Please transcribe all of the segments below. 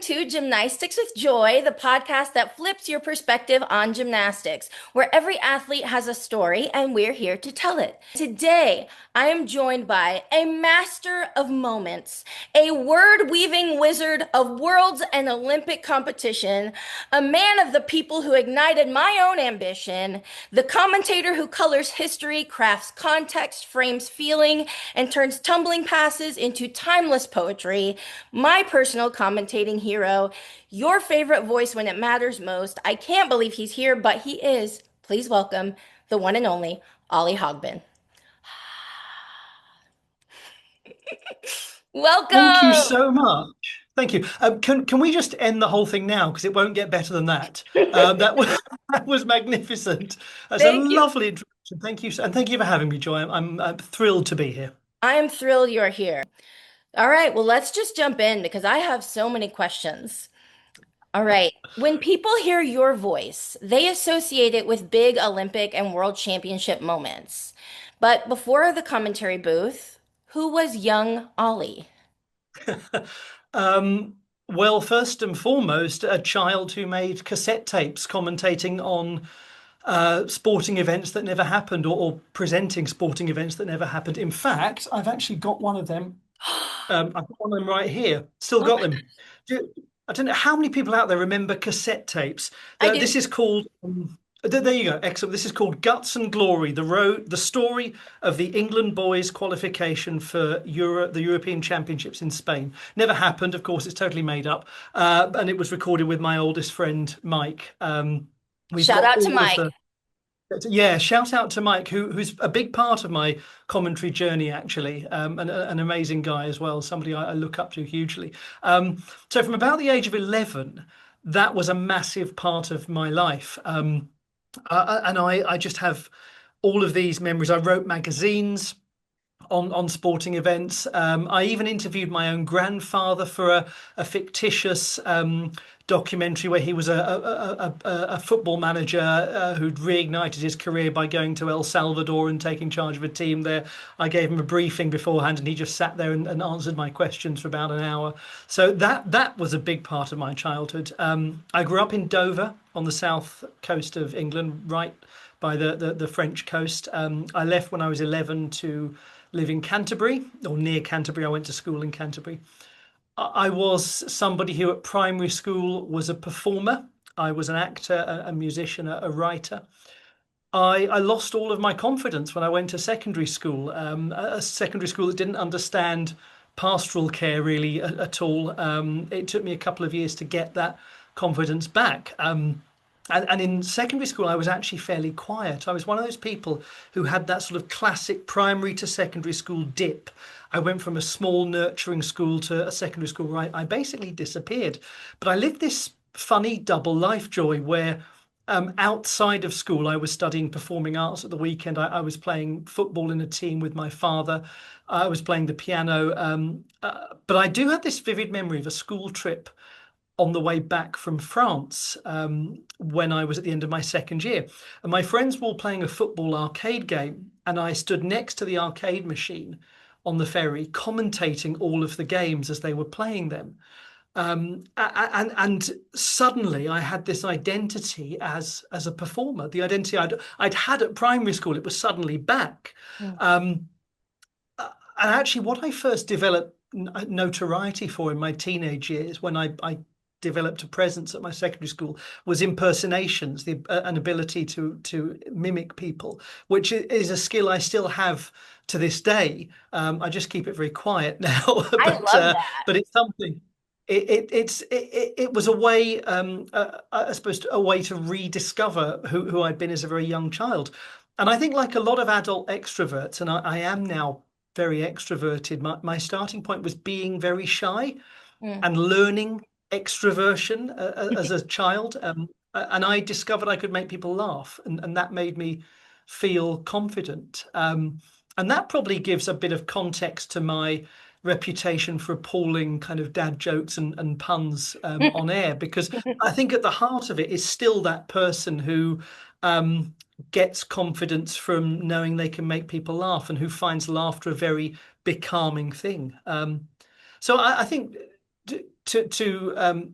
to Gymnastics with Joy, the podcast that flips your perspective on gymnastics, where every athlete has a story and we're here to tell it. Today, I am joined by a master of moments, a word-weaving wizard of worlds and Olympic competition, a man of the people who ignited my own ambition, the commentator who colors history, crafts context, frames feeling, and turns tumbling passes into timeless poetry, my personal commentating hero, your favorite voice when it matters most. I can't believe he's here, but he is. Please welcome the one and only Olly Hogben. Thank you Welcome. so much. Thank you. Can we just end the whole thing now because it won't get better than that? That was that was magnificent. That's a Thank you. lovely introduction. Thank you, and thank you for having me, Joy. I'm thrilled to be here. I am thrilled you're here. All right, well, let's just jump in because I have so many questions. All right. When people hear your voice, they associate it with big Olympic and World Championship moments. But before the commentary booth, who was young Olly? Um, well, first and foremost, a child who made cassette tapes commentating on sporting events that never happened or presenting sporting events that never happened. In fact, I've actually got one of them. I've got one of them right here. Still Oh got my, them. I don't know how many people out there remember cassette tapes. I do. This is called. There you go. Excellent. This is called Guts and Glory: the story of the England boys' qualification for the European Championships in Spain. Never happened, of course. It's totally made up, and it was recorded with my oldest friend Mike. We've Shout got out to all of Mike. the yeah, shout out to Mike, who's a big part of my commentary journey, actually, and an amazing guy as well, somebody I look up to hugely. So from about the age of 11, that was a massive part of my life. And I just have all of these memories. I wrote magazines on sporting events. I even interviewed my own grandfather for a fictitious documentary where he was a football manager who'd reignited his career by going to El Salvador and taking charge of a team there. I gave him a briefing beforehand, and he just sat there and answered my questions for about an hour. So that was a big part of my childhood. I grew up in Dover on the south coast of England, right by the French coast. I left when I was 11 to live in Canterbury or near Canterbury. I went to school in Canterbury. I was somebody who at primary school was a performer. I was an actor, a musician, a writer. I lost all of my confidence when I went to secondary school, a secondary school that didn't understand pastoral care really at all. It took me a couple of years to get that confidence back. And in secondary school, I was actually fairly quiet. I was one of those people who had that sort of classic primary to secondary school dip. I went from a small, nurturing school to a secondary school where I basically disappeared. But I lived this funny double life, Joy, where outside of school, I was studying performing arts at the weekend. I was playing football in a team with my father. I was playing the piano. But I do have this vivid memory of a school trip on the way back from France when I was at the end of my second year. And my friends were all playing a football arcade game, and I stood next to the arcade machine on the ferry, commentating all of the games as they were playing them. And suddenly I had this identity as a performer. The identity I'd had at primary school, it was suddenly back. Mm. Um, and actually, what I first developed notoriety for in my teenage years, when I developed a presence at my secondary school, was impersonations, an ability to mimic people, which is a skill I still have to this day. I just keep it very quiet now, I but love that. but it's something. It was a way, I suppose, a way to rediscover who I'd been as a very young child. And I think, like a lot of adult extroverts, and I am now very extroverted, my starting point was being very shy Mm. and learning extroversion as a child. And I discovered I could make people laugh, and that made me feel confident. And that probably gives a bit of context to my reputation for appalling kind of dad jokes and puns on air, because I think at the heart of it is still that person who gets confidence from knowing they can make people laugh and who finds laughter a very becalming thing. So I think to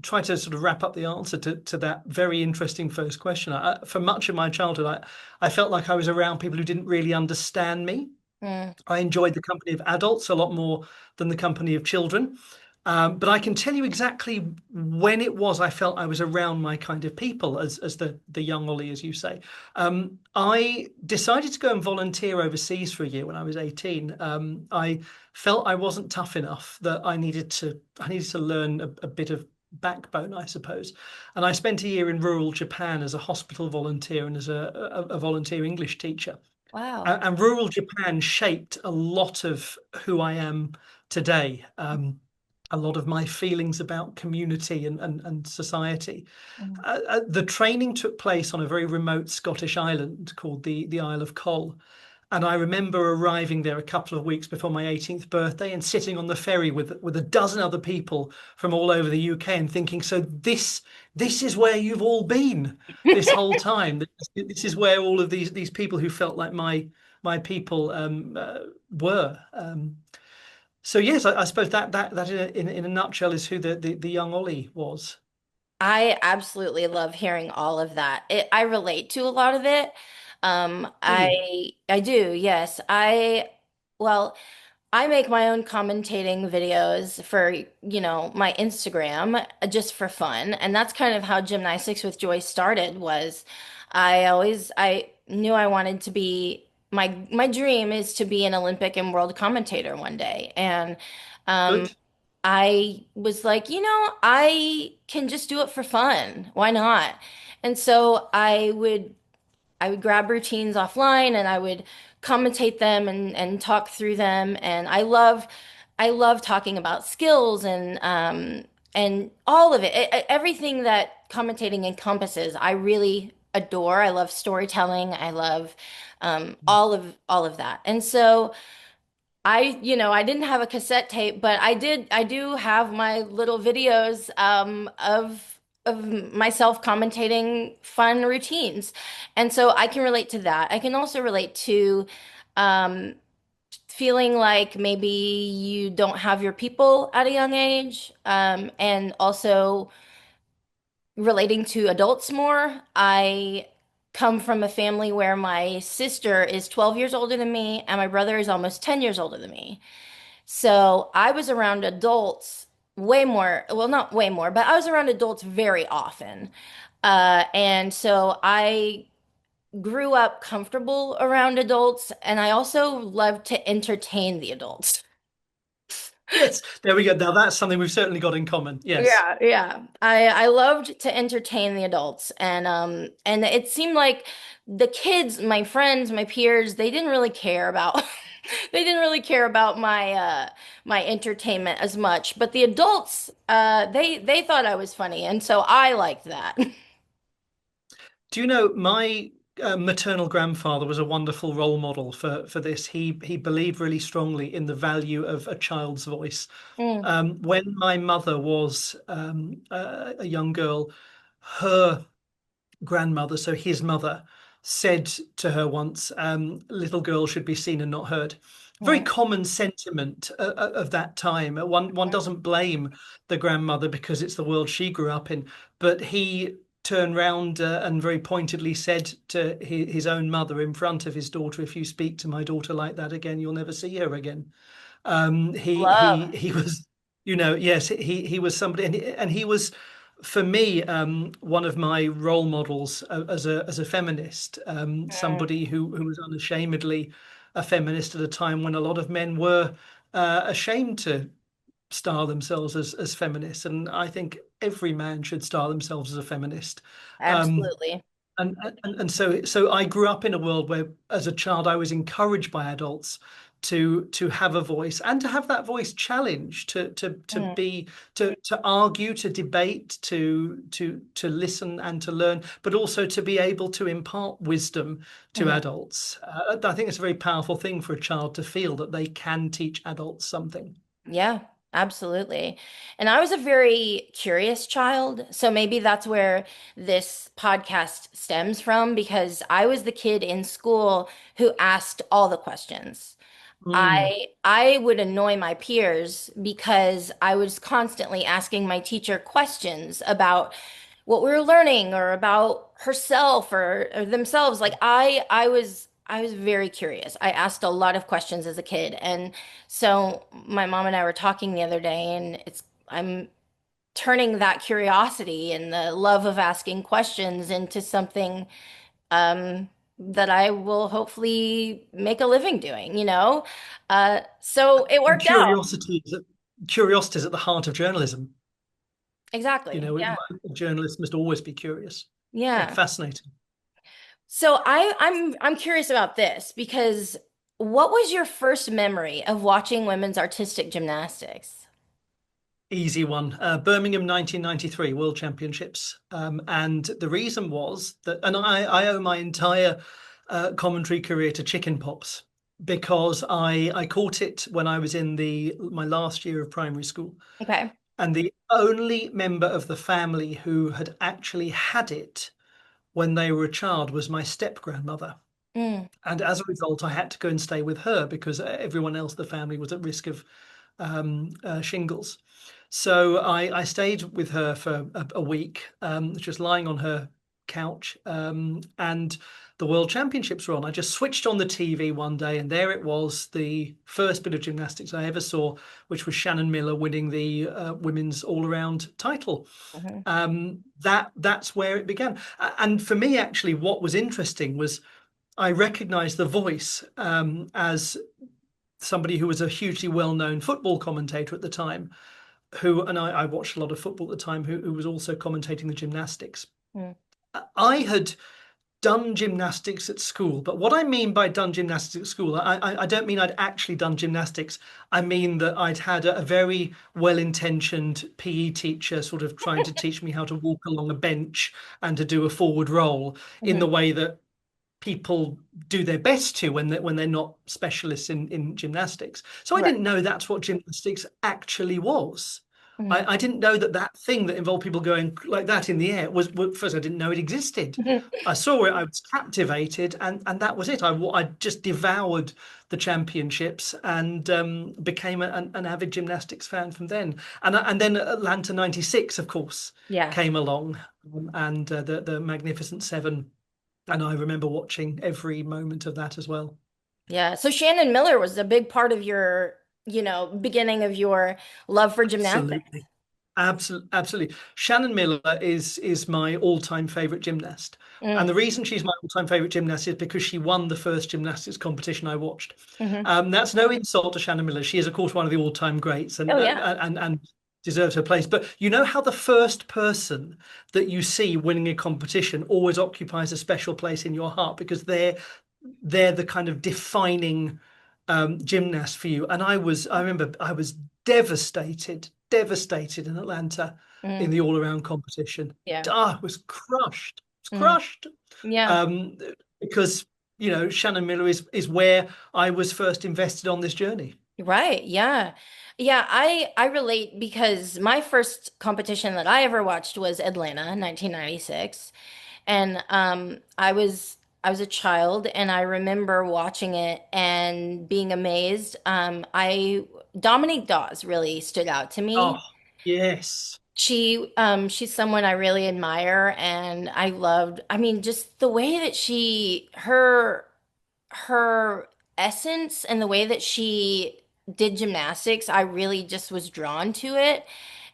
try to sort of wrap up the answer to that very interesting first question. For much of my childhood, I felt like I was around people who didn't really understand me. Mm. I enjoyed the company of adults a lot more than the company of children. But I can tell you exactly when it was I felt I was around my kind of people, as the young Ollie, as you say. I decided to go and volunteer overseas for a year when I was 18. I felt I wasn't tough enough, that I needed to learn a bit of backbone, I suppose. And I spent a year in rural Japan as a hospital volunteer and as a volunteer English teacher. Wow. And rural Japan shaped a lot of who I am today. A lot of my feelings about community and society. Mm. The training took place on a very remote Scottish island called the Isle of Coll. And I remember arriving there a couple of weeks before my 18th birthday and sitting on the ferry with a dozen other people from all over the UK and thinking, so this is where you've all been this whole time. This is where all of these people who felt like my people were. So yes, I suppose that in a nutshell is who the young Ollie was. I absolutely love hearing all of that. I relate to a lot of it. Do you? I do, yes. Well, I make my own commentating videos for, my Instagram just for fun. And that's kind of how Gymnastics with Joy started was I knew I wanted to be my dream is to be an Olympic and world commentator one day. And um Good. I was like, I can just do it for fun. Why not? And so I would grab routines offline and I would commentate them and talk through them. And I love talking about skills and all of it. Everything that commentating encompasses, I really adore. I love storytelling. I love all of that. And so I didn't have a cassette tape, but I do have my little videos of myself commentating fun routines. And so I can relate to that. I can also relate to um, feeling like maybe you don't have your people at a young age, and also relating to adults more. I come from a family where my sister is 12 years older than me and my brother is almost 10 years older than me. So I was around adults way more, well, not way more, but I was around adults very often. And so I grew up comfortable around adults, and I also love to entertain the adults. Yes, there we go. Now that's something we've certainly got in common. Yes. Yeah, yeah. I loved to entertain the adults, and it seemed like the kids, my friends, my peers, they didn't really care about they didn't really care about my entertainment as much, but the adults they thought I was funny, and so I liked that. Do you know my maternal grandfather was a wonderful role model for this. He believed really strongly in the value of a child's voice. Mm, When my mother was a young girl, her grandmother, so his mother, said to her once, "Little girls should be seen and not heard." Very mm, common sentiment of that time. One doesn't blame the grandmother because it's the world she grew up in, but he turned round and very pointedly said to his own mother in front of his daughter, "If you speak to my daughter like that again, you'll never see her again." love. He was, yes, he was somebody, and he was, for me, one of my role models as a feminist, Mm, somebody who was unashamedly a feminist at a time when a lot of men were ashamed to style themselves as feminists, and I think every man should style themselves as a feminist. Um, absolutely. and so I grew up in a world where, as a child, I was encouraged by adults to have a voice and to have that voice challenged, to Mm, be to argue, to debate, to listen and to learn, but also to be able to impart wisdom to mhm. adults. I think it's a very powerful thing for a child to feel that they can teach adults something. Yeah, absolutely. And I was a very curious child, so maybe that's where this podcast stems from because I was the kid in school who asked all the questions. Mm. I would annoy my peers because I was constantly asking my teacher questions about what we were learning or about herself or themselves. Like I was very curious. I asked a lot of questions as a kid. And so my mom and I were talking the other day, and it's I'm turning that curiosity and the love of asking questions into something that I will hopefully make a living doing, you know? So it And worked out. curiosity is at the heart of journalism. You Exactly. know, Yeah. journalists must always be curious. Yeah, Yeah. fascinating. So I'm curious about this because what was your first memory of watching women's artistic gymnastics? Easy one. Birmingham 1993 World Championships. And the reason was that, and I owe my entire commentary career to chicken pops because I caught it when I was in my last year of primary school. Okay. And the only member of the family who had actually had it when they were a child was my step grandmother. Mm, And as a result, I had to go and stay with her because everyone else in the family was at risk of shingles. So I stayed with her for a week, just lying on her couch. And the World Championships were on. I just switched on the TV one day, and there it was, the first bit of gymnastics I ever saw, which was Shannon Miller winning the women's all-around title. mhm, That's where it began. And for me, actually, what was interesting was I recognized the voice as somebody who was a hugely well-known football commentator at the time, and I watched a lot of football at the time, who was also commentating the gymnastics. mm, I had done gymnastics at school, but what I mean by done gymnastics at school, I don't mean I'd actually done gymnastics. I mean that I'd had a very well-intentioned PE teacher sort of trying to teach me how to walk along a bench and to do a forward roll in mhm. the way that people do their best to when they're not specialists in gymnastics. So I Right. didn't know that's what gymnastics actually was. Mhm, I didn't know that thing that involved people going like that in the air first. I didn't know it existed. mhm. I saw it, I was captivated, and that was it. I just devoured the championships and became an avid gymnastics fan from then. And then Atlanta '96, of course, Yeah. came along, and the Magnificent Seven, and I remember watching every moment of that as well. Yeah. So Shannon Miller was a big part of your, beginning of your love for gymnastics. Absolutely. Absolutely, absolutely. Shannon Miller is my all-time favorite gymnast. And Mm, the reason she's my all-time favorite gymnast is because she won the first gymnastics competition I watched. hmm. That's no insult to Shannon Miller. She is, of course, one of the all-time greats Oh yeah. and deserves her place. But you know how the first person that you see winning a competition always occupies a special place in your heart because they're the kind of defining gymnast for you. And I remember I was devastated in Atlanta in Mm, the all-around competition. yeah. I was crushed. I was Mm, crushed yeah. um, because Shannon Miller is where I was first invested on this journey. Right. Yeah. Yeah, I relate because my first competition that I ever watched was Atlanta, 1996. And I was a child and I remember watching it and being amazed. I Dominique Dawes really stood out to Oh, me. yes. She's someone I really admire and I loved, I mean, just the way that her essence and the way that she did gymnastics, I really just was drawn to it.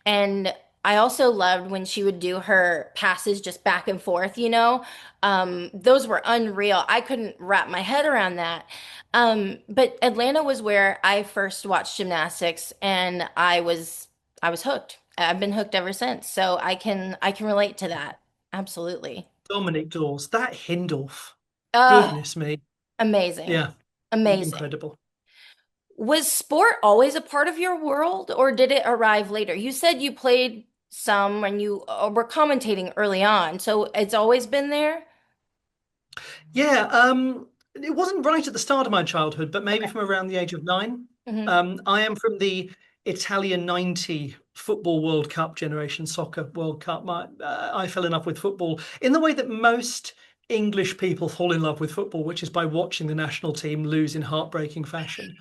And I also loved when she would do her passes just back and forth, you know? Those were unreal. I couldn't wrap my head around that. But Atlanta was where I first watched gymnastics and I was hooked. I've been hooked ever since. So I can relate to that. Absolutely. Dominic Dawes, that Hindorf. Uh, Goodness me. amazing. Yeah, Amazing. incredible. Was sport always a part of your world, or did it arrive later? You said you played some when you were commentating early on, so it's always been there? Yeah, it wasn't right at the start of my childhood, but maybe Okay. from around the age of 9. Hmm. I am from the Italian '90 Football World Cup generation, soccer World Cup. I fell in love with football in the way that most English people fall in love with football, which is by watching the national team lose in heartbreaking fashion.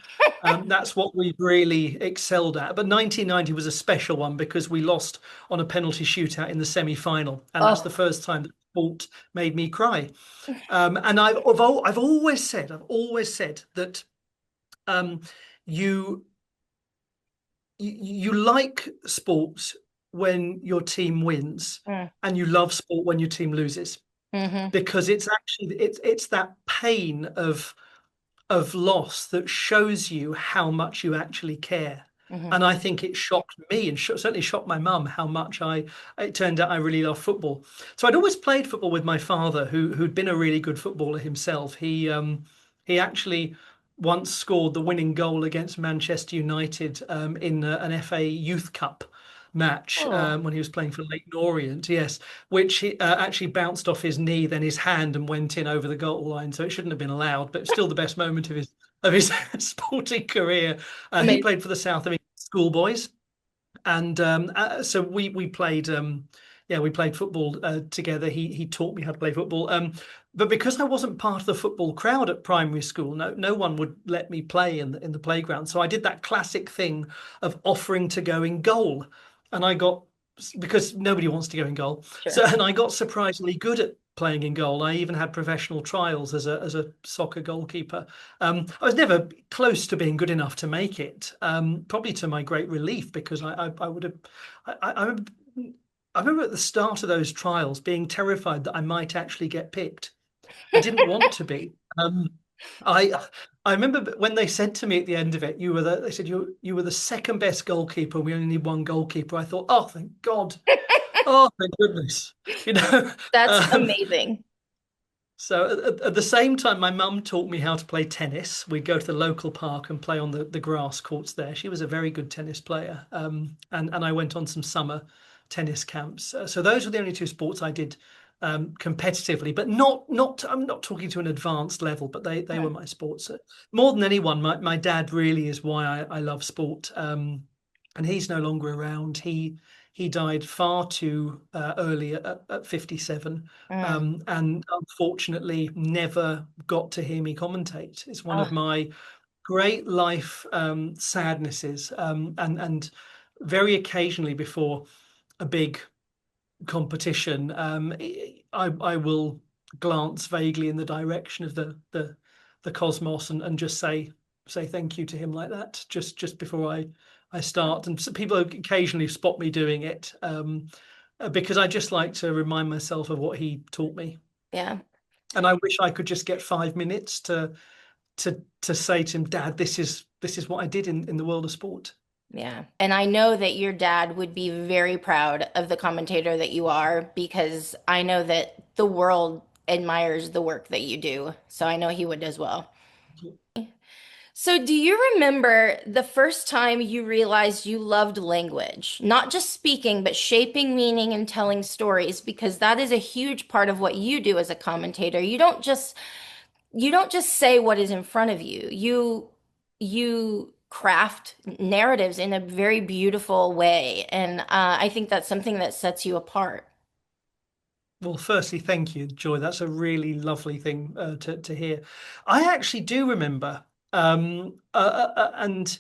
That's what we really excelled at. But 1990 was a special one because we lost on a penalty shootout in the semi-final, and that's the Oh. first time that sport made me cry. And I've always said that um, you you like sports when your team wins, Mm. and you love sport when your team loses, Hmm. because it's actually it's that pain of loss that shows you how much you actually care. Hmm. And I think it shocked me and certainly shocked my mum how much it turned out I really love football. So I'd always played football with my father, who'd been a really good footballer himself. He actually once scored the winning goal against Manchester United in an FA Youth Cup match Oh, when he was playing for Leyton Orient, yes, which he actually bounced off his knee, then his hand, and went in over the goal line. So it shouldn't have been allowed, but still the best moment of his sporting career. He amazing. played for the South of England schoolboys, and so we played yeah, we played football together. He taught me how to play football, but because I wasn't part of the football crowd at primary school, no one would let me play in the playground. So I did that classic thing of offering to go in goal, and I got, because nobody wants to go in goal, so Sure. and I got surprisingly good at playing in goal. I even had professional trials as a soccer goalkeeper. I was never close to being good enough to make it, probably to my great relief, because I would have. I remember, I remember at the start of those trials being terrified that I might actually get picked. I didn't want to be. I I remember when they said to me at the end of it, they said you were the second best goalkeeper. We only need one goalkeeper. I thought, oh, thank God. Oh, thank goodness. You know, That's um, amazing. so at the same time, my mum taught me how to play tennis. We'd go to the local park and play on the grass courts there. She was a very good tennis player. And I went on some summer tennis camps. So those were the only two sports I did competitively, but not. I'm not talking to an advanced level, but they were Mm. my sports. More than anyone, my dad really is why I love sport. And he's no longer around. He died far too early at 57, Mm. and unfortunately never got to hear me commentate. It's one of Oh, my great life sadnesses, and very occasionally before a big competition, I will glance vaguely in the direction of the cosmos, and just say thank you to him like that, just before I start. And so people occasionally spot me doing it, because I just like to remind myself of what he taught me. yeah. And I wish I could just get 5 minutes to say to him, Dad, this is what I did in the world of sport. Yeah. And I know that your dad would be very proud of the commentator that you are because I know that the world admires the work that you do. So I know he would as well. So, do you remember the first time you realized you loved language? Not just speaking, but shaping meaning and telling stories, because that is a huge part of what you do as a commentator. You don't just say what is in front of you. You craft narratives in a very beautiful way, and I think that's something that sets you apart. Well, firstly, thank you, Joy. That's a really lovely thing to hear. I actually do remember, and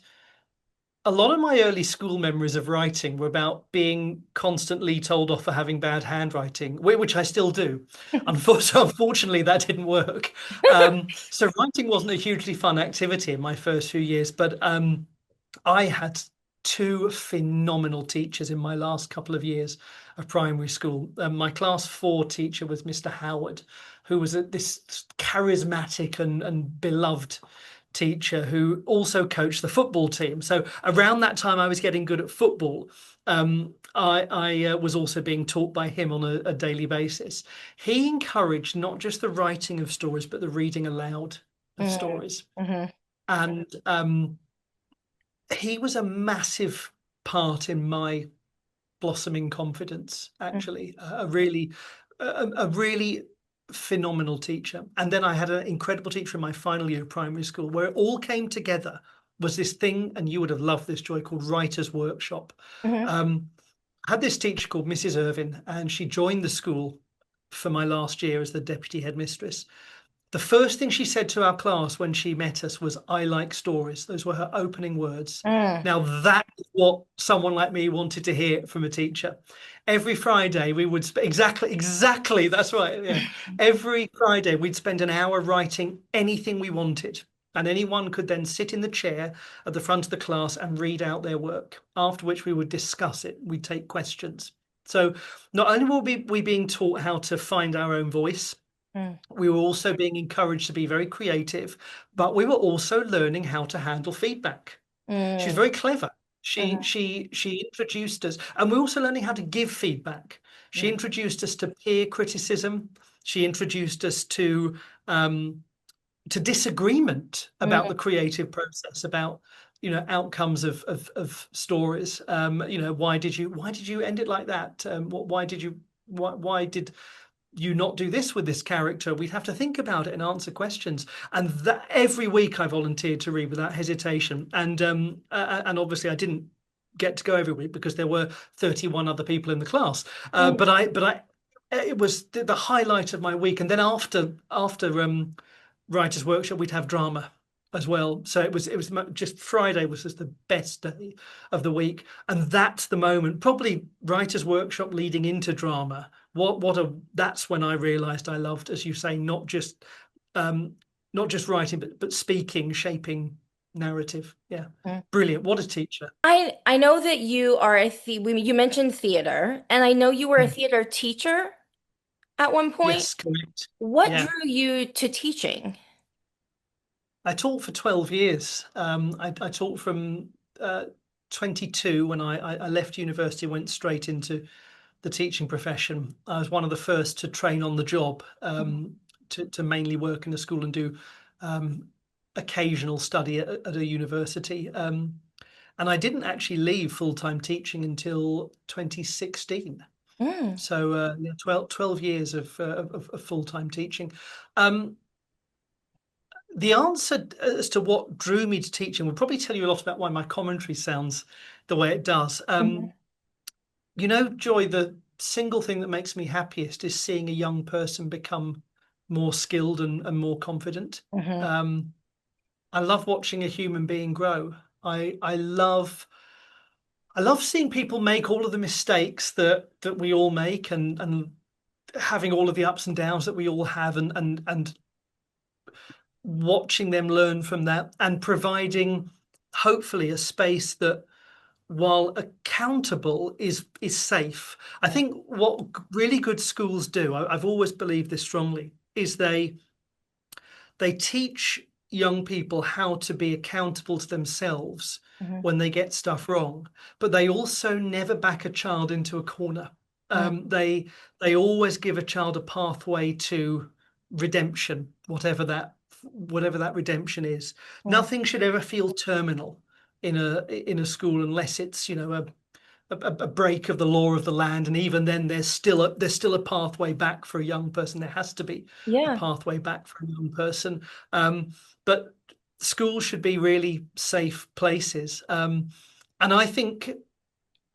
a lot of my early school memories of writing were about being constantly told off for having bad handwriting, which I still do. Unfortunately, that didn't work. So writing wasn't a hugely fun activity in my first few years, but I had two phenomenal teachers in my last couple of years of primary school. My class four teacher was Mr. Howard, who was this charismatic and beloved teacher who also coached the football team. So around that time, I was getting good at football. I was also being taught by him on a daily basis. He encouraged not just the writing of stories, but the reading aloud of stories. Mm-hmm. And he was a massive part in my blossoming confidence, actually. A really phenomenal teacher. And then I had an incredible teacher in my final year of primary school where it all came together, was this thing, and you would have loved this, Joy, called Writer's Workshop. Mm-hmm. I had this teacher called Mrs. Irvin, and she joined the school for my last year as the deputy headmistress. The first thing she said to our class when she met us was, "I like stories." Those were her opening words. Mm. Now, that is what someone like me wanted to hear from a teacher. Every Friday, we would exactly, that's right. Yeah. Every Friday, we'd spend an hour writing anything we wanted. And anyone could then sit in the chair at the front of the class and read out their work, after which we would discuss it. We'd take questions. So not only were we being taught how to find our own voice, Mm. we were also being encouraged to be very creative, but we were also learning how to handle feedback. She's Mm. very clever. She Mhm. she she introduced us, and we're also learning how to give feedback. She Yeah. introduced us to peer criticism. She introduced us um, to disagreement about Mm. the creative process, about outcomes of stories. Why did you end it like that? Why did you not do this with this character? We'd have to think about it and answer questions. And that every week I volunteered to read without hesitation. And obviously I didn't get to go every week because there were 31 other people in the class. Mm. But I it was the highlight of my week. And then after writers workshop, we'd have drama as well. So it was just Friday was just the best day of the week, and that's the moment, probably writers workshop leading into drama. That's when I realized I loved, as you say, um not just writing, but speaking, shaping narrative. Yeah, Mm. brilliant. What a teacher. I know that you are you mentioned theater, and I know you were a Hmm. theater teacher at one point. Yes, correct. What Yeah, drew you to teaching? I taught for 12 years. I taught from 22 when I left university, went straight into the teaching profession. I was one of the first to train on the job, to mainly work in a school and do um, occasional study at a university. And I didn't actually leave full-time teaching until 2016. Mm. So yeah, 12 years of full-time teaching. Um, the answer as to what drew me to teaching will probably tell you a lot about why my commentary sounds the way it does. Mhm. Joy, the single thing that makes me happiest is seeing a young person become more skilled and more confident. Mhm. Um, I love watching a human being grow. I love seeing people make all of the mistakes that we all make, and having all of the ups and downs that we all have, and watching them learn from that, and providing hopefully a space that, while accountable, is safe. I Yeah. think what really good schools do, I've always believed this strongly, is they teach young people how to be accountable to themselves Mhm. when they get stuff wrong, but they also never back a child into a corner. Mm. They always give a child a pathway to redemption, whatever that redemption is. Mm. Nothing should ever feel terminal in a school, unless it's a break of the law of the land, and even then there's still a pathway back for a young person. There has to be a Yeah. pathway back for a young person. But schools should be really safe places. And I think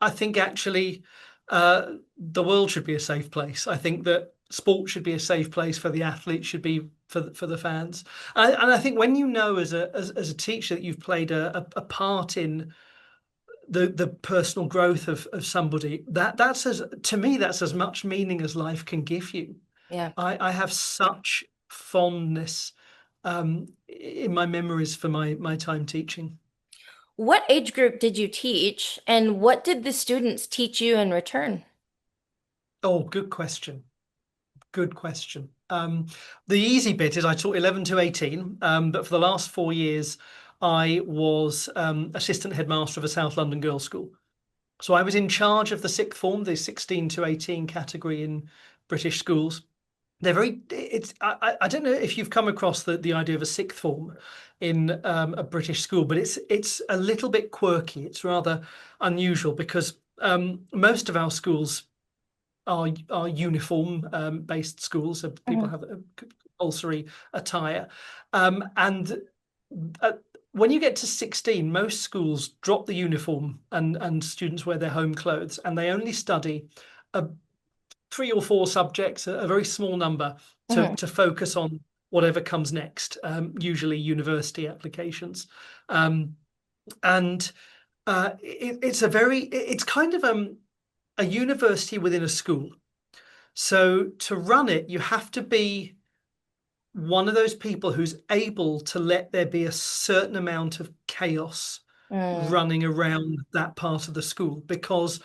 actually the world should be a safe place. I think that sport should be a safe place for the athletes, should be for the fans. And I think when as a teacher that you've played a part in the personal growth of somebody, that's as to me that's as much meaning as life can give you. Yeah. I have such fondness in my memories for my time teaching. What age group did you teach, and what did the students teach you in return? Oh, good question. Good question. The easy bit is I taught 11 to 18, but for the last 4 years, I was assistant headmaster of a South London girls' school. So I was in charge of the sixth form, the 16 to 18 category in British schools. They're very, it's, I don't know if you've come across the idea of a sixth form in a British school, but it's a little bit quirky. It's rather unusual because most of our schools are uniform based schools, so people Mhm. have a compulsory attire. And uh, when you get to 16, most schools drop the uniform, and students wear their home clothes, and they only study a three or four subjects, a very small number Mhm. to focus on whatever comes next, usually university applications. Um, and it's kind of a university within a school. So to run it, you have to be one of those people who's able to let there be a certain amount of chaos Mm. running around that part of the school, because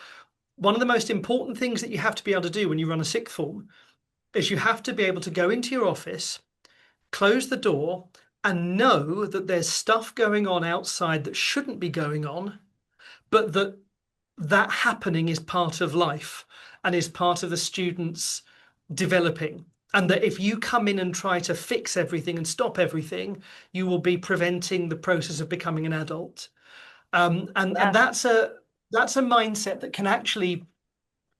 one of the most important things that you have to be able to do when you run a sixth form is you have to be able to go into your office, close the door, and know that there's stuff going on outside that shouldn't be going on, but that happening is part of life and is part of the students developing. And that if you come in and try to fix everything and stop everything, you will be preventing the process of becoming an adult. And Yeah. that's a mindset that can actually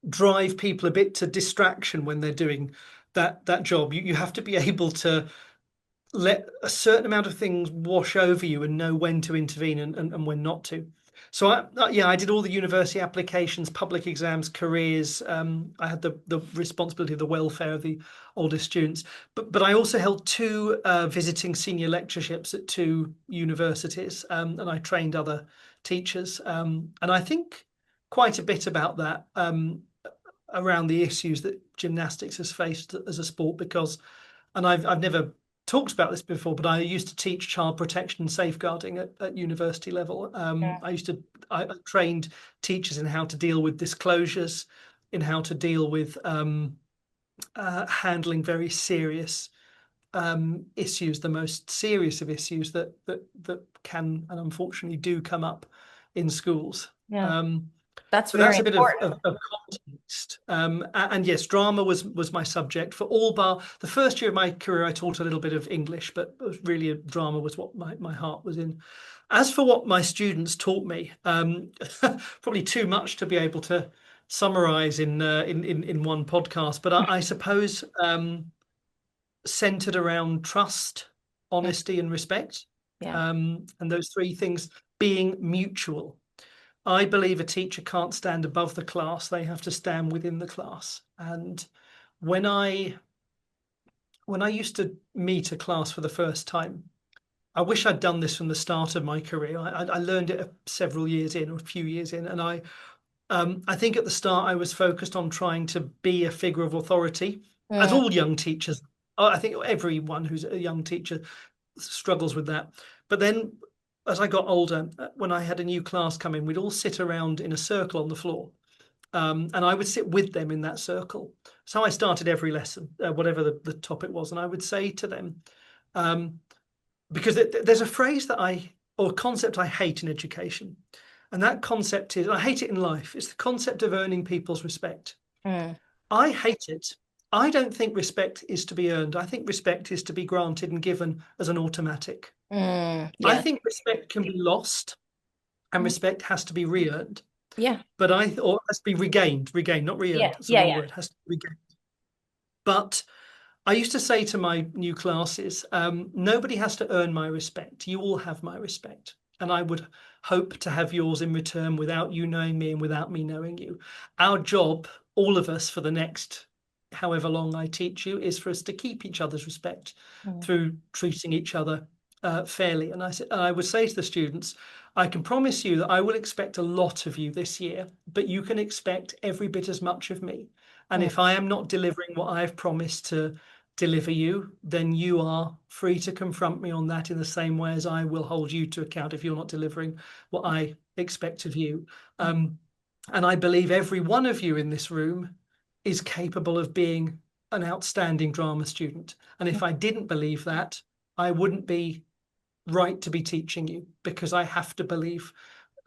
drive people a bit to distraction when they're doing that job. You have to be able to let a certain amount of things wash over you and know when to intervene and when not to. So yeah, I did all the university applications, public exams, careers. I had the responsibility of the welfare of the oldest students, but I also held two visiting senior lectureships at two universities, and I trained other teachers. And I think quite a bit about that, around the issues that gymnastics has faced as a sport, because, and I've never talked about this before, but I used to teach child protection and safeguarding at university level. I trained teachers in how to deal with disclosures, in how to deal with handling very serious issues, the most serious of issues that can and unfortunately do come up in schools. Yeah. Um, That's so very that's a bit important. of context. And yes, drama was my subject for all bar the first year of my career. I taught a little bit of English, but really drama was what my heart was in. As for what my students taught me, probably too much to be able to summarize in one podcast. But I suppose centered around trust, Mm. honesty, and respect, Yeah. and those three things being mutual. I believe a teacher can't stand above the class, they have to stand within the class. And when I when I used to meet a class for the first time, I wish I'd done this from the start of my career. I learned it several years in, or a few years in, and I think at the start I was focused on trying to be a figure of authority, as Mm. all young teachers. I think everyone who's a young teacher struggles with that. But then, as I got older, when I had a new class come in, we'd all sit around in a circle on the floor, and I would sit with them in that circle. So I started every lesson, whatever the topic was, and I would say to them, um, because there's a phrase that or concept I hate in education, and that concept is, I hate it in life. It's the concept of earning people's respect. Mm. I hate it. I don't think respect is to be earned. I think respect is to be granted and given as an automatic. Mm. I Yes. think respect can be lost and Mm. respect has to be re-earned. Yeah. But or has to be regained, not Yeah. re-earned. That's the Yeah. wrong Yeah. word. Has to be regained. But I used to say to my new classes, nobody has to earn my respect. You all have my respect. And I would hope to have yours in return without you knowing me and without me knowing you. Our job, all of us, for the next however long I teach you, is for us to keep each other's respect Mm. through treating each other fairly. And I would say to the students, I can promise you that I will expect a lot of you this year, but you can expect every bit as much of me. And Mm. if I am not delivering what I've promised to deliver you, then you are free to confront me on that in the same way as I will hold you to account if you're not delivering what I expect of you. Um, and I believe every one of you in this room is capable of being an outstanding drama student. And if I didn't believe that, I wouldn't be right to be teaching you, because I have to believe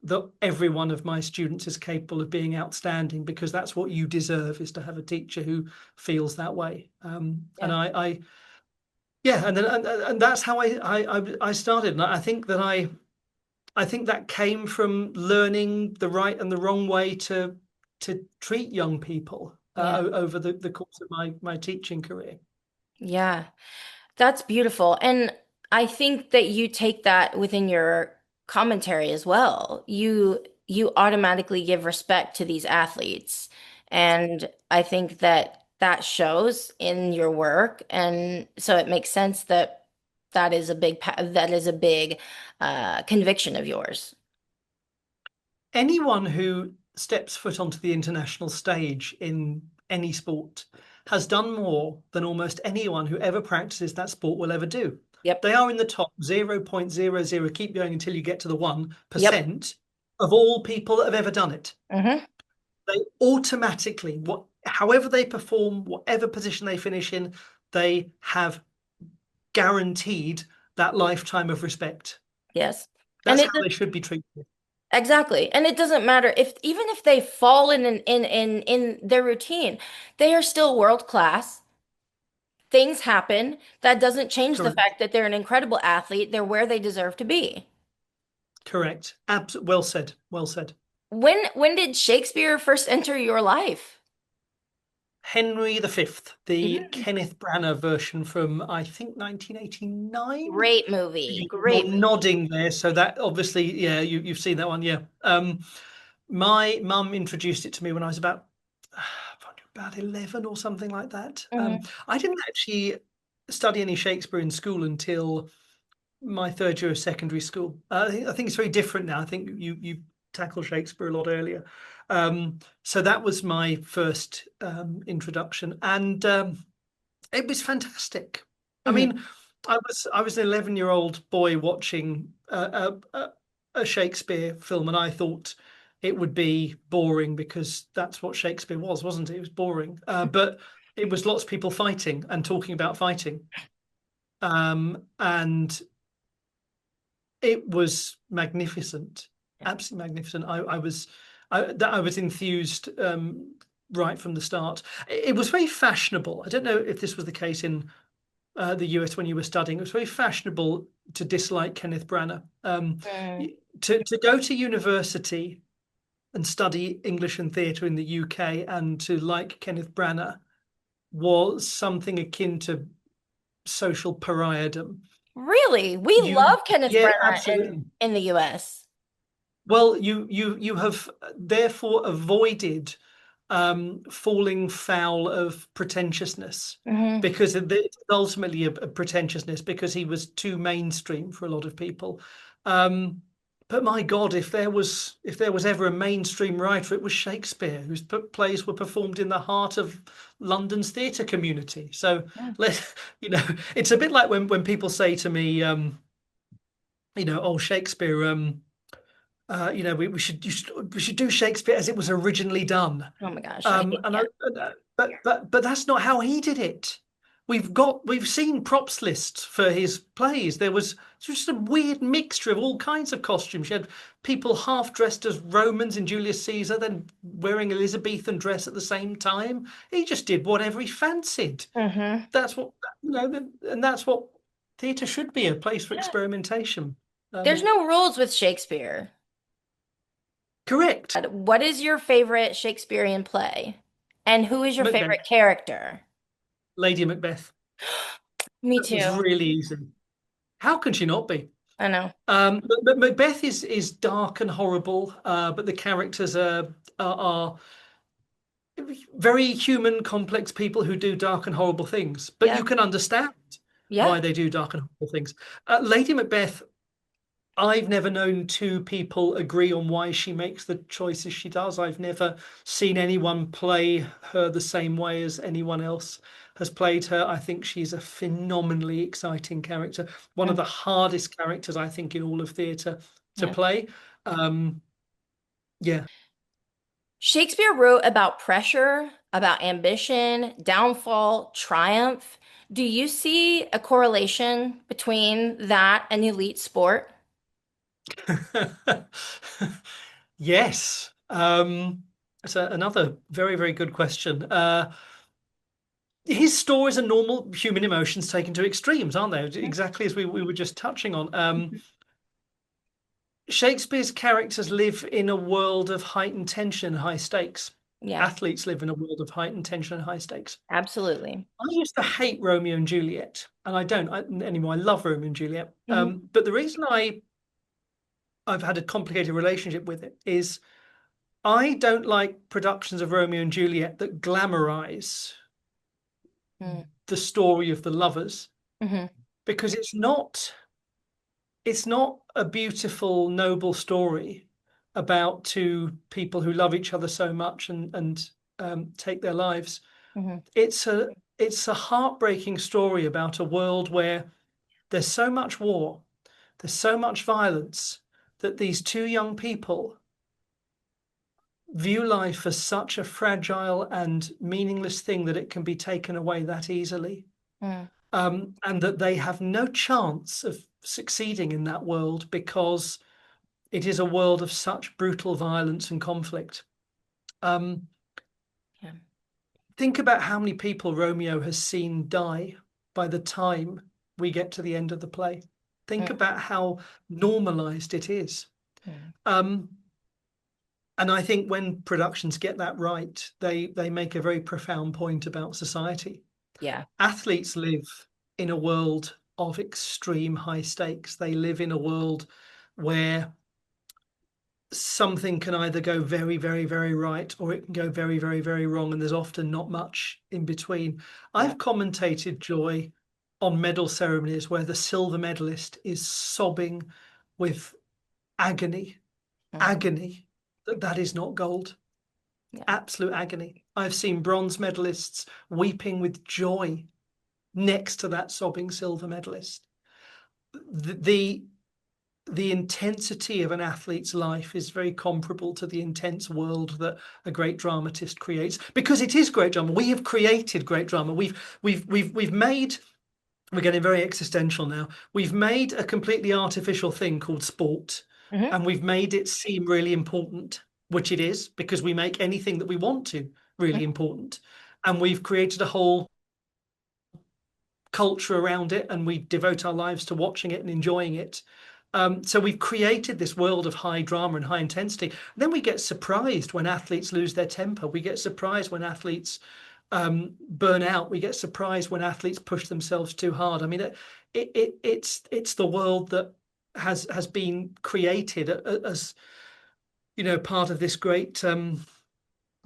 that every one of my students is capable of being outstanding, because that's what you deserve, is to have a teacher who feels that way. And Yeah. yeah, and that's how I started. And I think that I think that came from learning the right and the wrong way to treat young people Yeah. over the course of my teaching career. Yeah. That's beautiful. And I think that you take that within your commentary as well. You automatically give respect to these athletes. And I think that that shows in your work. And so it makes sense that that is a big conviction of yours. Anyone who steps foot onto the international stage in any sport has done more than almost anyone who ever practices that sport will ever do. Yep. They are in the top 0.00, keep going until you get to the Yep. 1% of all people that have ever done it. Hmm. They automatically, however they perform, whatever position they finish in, they have guaranteed that lifetime of respect. Yes. And That's how they should be treated. exactly. And it doesn't matter if even if they fall in their routine, they are still world class. Things happen. That doesn't change the Correct. fact that they're an incredible athlete. They're where they deserve to be. Correct. Well said. Well said. When did Shakespeare first enter your life? Henry V, the Mhm. Kenneth Branagh version from I think 1989. Great movie. You're Great movie. nodding there, so that obviously, yeah, you've seen that one, yeah. My mum introduced it to me when I was about 11 or something like that. Hmm. I didn't actually study any Shakespeare in school until my third year of secondary school. I think it's very different now. I think you tackle Shakespeare a lot earlier. So that was my first introduction, and it was fantastic. I Hmm. mean, I was an 11-year-old boy watching a Shakespeare film, and I thought it would be boring because that's what Shakespeare was, wasn't it? It was boring, but it was lots of people fighting and talking about fighting, and it was magnificent, absolutely magnificent. I was enthused right from the start. It was very fashionable. I don't know if this was the case in the US when you were studying. It was very fashionable to dislike Kenneth Branagh. Mm. To go to university and study English and theatre in the UK and to like Kenneth Branagh was something akin to social pariahdom. Really? We You, love Kenneth yeah, Branagh absolutely. in the US. Well, you have therefore avoided falling foul of pretentiousness Hmm. because it's ultimately a pretentiousness because he was too mainstream for a lot of people. Um, but my God, if there was ever a mainstream writer, it was Shakespeare, whose plays were performed in the heart of London's theatre community. So Yeah. let it's a bit like when people say to me, oh Shakespeare. We should do Shakespeare as it was originally done. Oh my gosh. And I, Yeah. but that's not how he did it. We've seen props lists for his plays. There was just a weird mixture of all kinds of costumes. You had people half dressed as Romans in Julius Caesar, then wearing Elizabethan dress at the same time. He just did whatever he fancied. Hmm. That's what and that's what theatre should be, a place for Yeah. experimentation. There's Um, no rules with Shakespeare. Correct. What is your favorite Shakespearean play? And who is your Macbeth, favorite character? Lady Macbeth. Me That was too. really easy. How can she not be? I know. But Macbeth is dark and horrible, but the characters are very human, complex people who do dark and horrible things. But Yeah. you can understand Yeah. why they do dark and horrible things. Lady Macbeth, I've never known two people agree on why she makes the choices she does. I've never seen anyone play her the same way as anyone else has played her. I think she's a phenomenally exciting character, one of Mm. the hardest characters I think in all of theatre to Yeah. play. Um, yeah. Shakespeare wrote about pressure, about ambition, downfall, triumph. Do you see a correlation between that and elite sport? Yes. It's another very, very good question. His stories are normal human emotions taken to extremes, aren't they? Exactly as we were just touching on. Shakespeare's characters live in a world of heightened tension, high stakes. Yeah, Athletes live in a world of heightened tension and high stakes. absolutely. I used to hate Romeo and Juliet, and I don't anymore. I love Romeo and Juliet. Hmm. But the reason I've had a complicated relationship with it is I don't like productions of Romeo and Juliet that glamorize Mm, the story of the lovers hmm because it's not a beautiful, noble story about two people who love each other so much and take their lives. hmm It's a heartbreaking story about a world where there's so much war, there's so much violence that these two young people view life as such a fragile and meaningless thing that it can be taken away that easily. mm, And that they have no chance of succeeding in that world because it is a world of such brutal violence and conflict. Um, yeah. think about how many people Romeo has seen die by the time we get to the end of the play. Think Mm, about how normalized it is. mm, Um, and I think when productions get that right, they make a very profound point about society. yeah. Athletes live in a world of extreme high stakes. They live in a world where something can either go very, very, very right or it can go very, very, very wrong. And there's often not much in between. Yeah. I've commentated, Joy, on medal ceremonies where the silver medalist is sobbing with agony, Mm, agony that that is not gold, yeah. absolute agony. I've seen bronze medalists weeping with joy next to that sobbing silver medalist. The the intensity of an athlete's life is very comparable to the intense world that a great dramatist creates because it is great drama. We have created great drama. We've made, we're getting very existential now. We've made a completely artificial thing called sport, hmm and we've made it seem really important, which it is because we make anything that we want to really important. And we've created a whole culture around it and we devote our lives to watching it and enjoying it. So we've created this world of high drama and high intensity. And then we get surprised when athletes lose their temper. We get surprised when athletes burn out. We get surprised when athletes push themselves too hard. I mean, it's the world that has been created as part of this great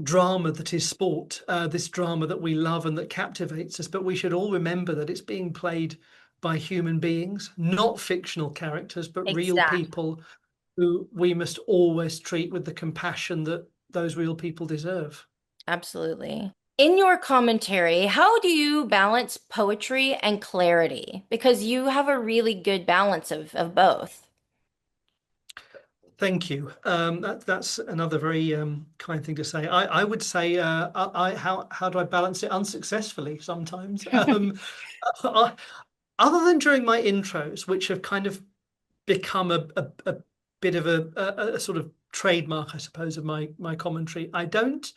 drama that is sport, this drama that we love and that captivates us. But we should all remember that it's being played by human beings, not fictional characters, but real Exactly. people who we must always treat with the compassion that those real people deserve. Absolutely. In your commentary, how do you balance poetry and clarity? Because you have a really good balance of both. Thank you. That's another very kind thing to say. I would say, how do I balance it unsuccessfully sometimes? I, other than during my intros, which have kind of become a bit of a sort of trademark, I suppose, of my commentary. I don't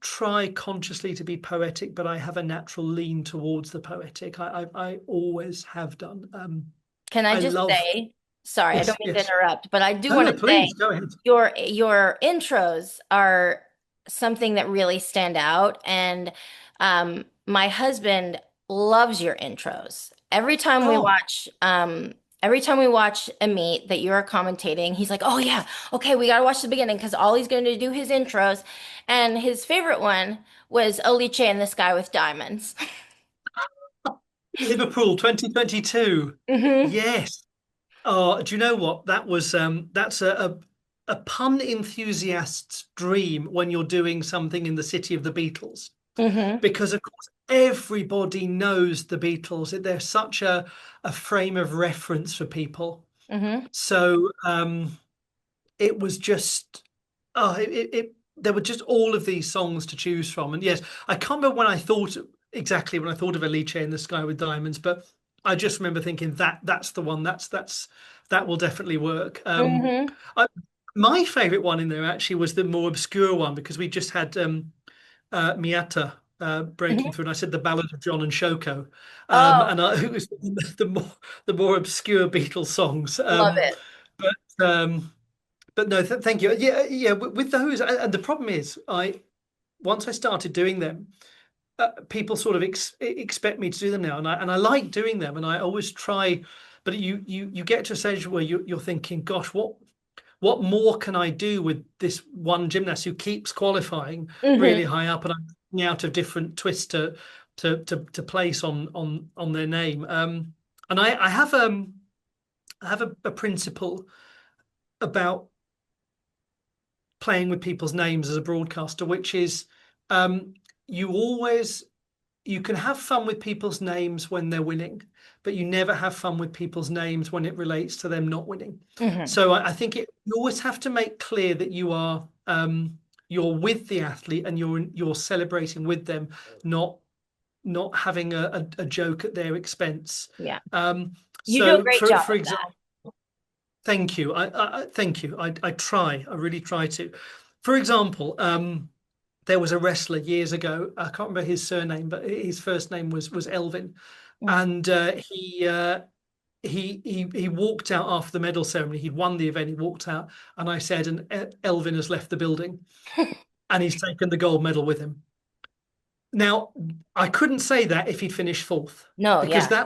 try consciously to be poetic, but I have a natural lean towards the poetic. I always have done. Can I I just love. say, sorry, I Yes, don't mean to yes. interrupt, but I do No, want no, to say please go ahead. your intros are something that really stand out, and my husband loves your intros. Oh, Every time we watch a meet that you're commentating, he's like, "Oh yeah, okay, we gotta watch the beginning," because Ollie's going to do his intros, and his favorite one was Alice and the Sky with Diamonds. Liverpool 2022. hmm Yes. Oh, do you know what? That's a pun enthusiast's dream when you're doing something in the city of the Beatles. hmm Because of course everybody knows the Beatles. They're such a frame of reference for people. hmm So it was just there were just all of these songs to choose from. And yes, I can't remember exactly when I thought of Alice in the Sky with Diamonds, but I just remember thinking that's the one. That will definitely work. hmm I, my favorite one in there actually was the more obscure one because we just had Miata breaking hmm through, and I said the Ballad of John and Shoko, Oh, it was the more obscure Beatles songs. love it. But um, but no, thank you. Yeah, yeah. With those, and the problem is, I once I started doing them, people sort of expect me to do them now, and I like doing them, and I always try. But you get to a stage where you're thinking, gosh, what more can I do with this one gymnast who keeps qualifying really Hmm. high up, and I'm thinking out of different twists to place on their name. And I have a principle about playing with people's names as a broadcaster, which is um, you always you can have fun with people's names when they're winning, but you never have fun with people's names when it relates to them not winning. Hmm. So I think you always have to make clear that you're with the athlete and you're celebrating with them, not having a joke at their expense. Yeah. You do a So great job for of that. example, thank you. Thank you. I try. I really try to. For example, there was a wrestler years ago. I can't remember his surname, but his first name was Elvin, Mm. and he walked out after the medal ceremony. He'd won the event. He walked out, and I said, "And Elvin has left the building, and he's taken the gold medal with him." Now, I couldn't say that if he'd finished fourth, No, because yeah.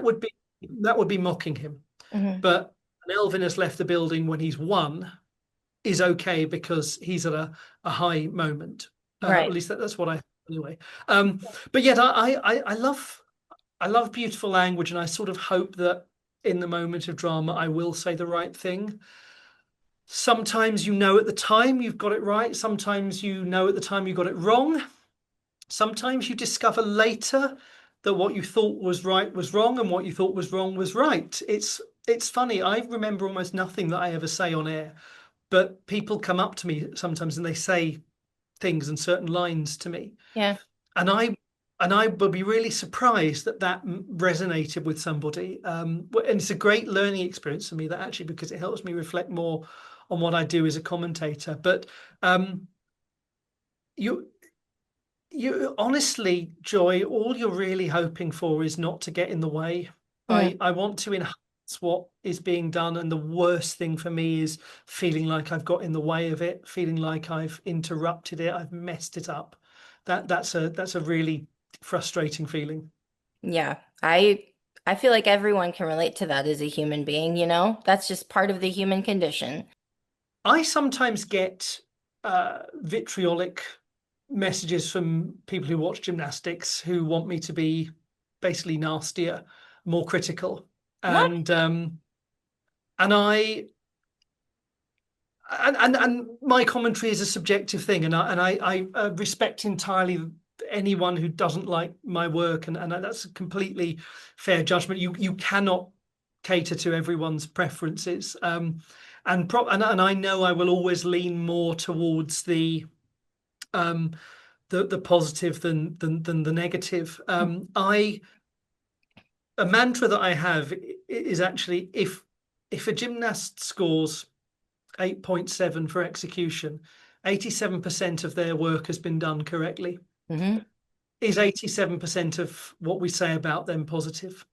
that would be mocking him. Hmm. But an Elvin has left the building when he's won is okay because he's at a high moment. At Right. least that's what I anyway. Um, but yet I love beautiful language, and I sort of hope that in the moment of drama I will say the right thing. Sometimes you know at the time you've got it right. Sometimes you know at the time you got it wrong. Sometimes you discover later that what you thought was right was wrong, and what you thought was wrong was right. It's funny. I remember almost nothing that I ever say on air, but people come up to me sometimes and they say things and certain lines to me, Yeah. and I would be really surprised that resonated with somebody. And it's a great learning experience for me, that actually, because it helps me reflect more on what I do as a commentator. But um, you you honestly, Joy, all you're really hoping for is not to get in the way. Mm. I want to enhance what is being done, and the worst thing for me is feeling like I've got in the way of it, feeling like I've interrupted it, I've messed it up. That's a really frustrating feeling. Yeah. I feel like everyone can relate to that as a human being, you know? That's just part of the human condition. I sometimes get vitriolic messages from people who watch gymnastics who want me to be basically nastier, more critical, What? and and I and my commentary is a subjective thing, and I respect entirely anyone who doesn't like my work, and that's a completely fair judgment. You cannot cater to everyone's preferences, and I know I will always lean more towards um, the positive than the negative. I A mantra that I have is actually, if a gymnast scores 8.7 for execution, 87% of their work has been done correctly. Hmm. Is 87% of what we say about them positive?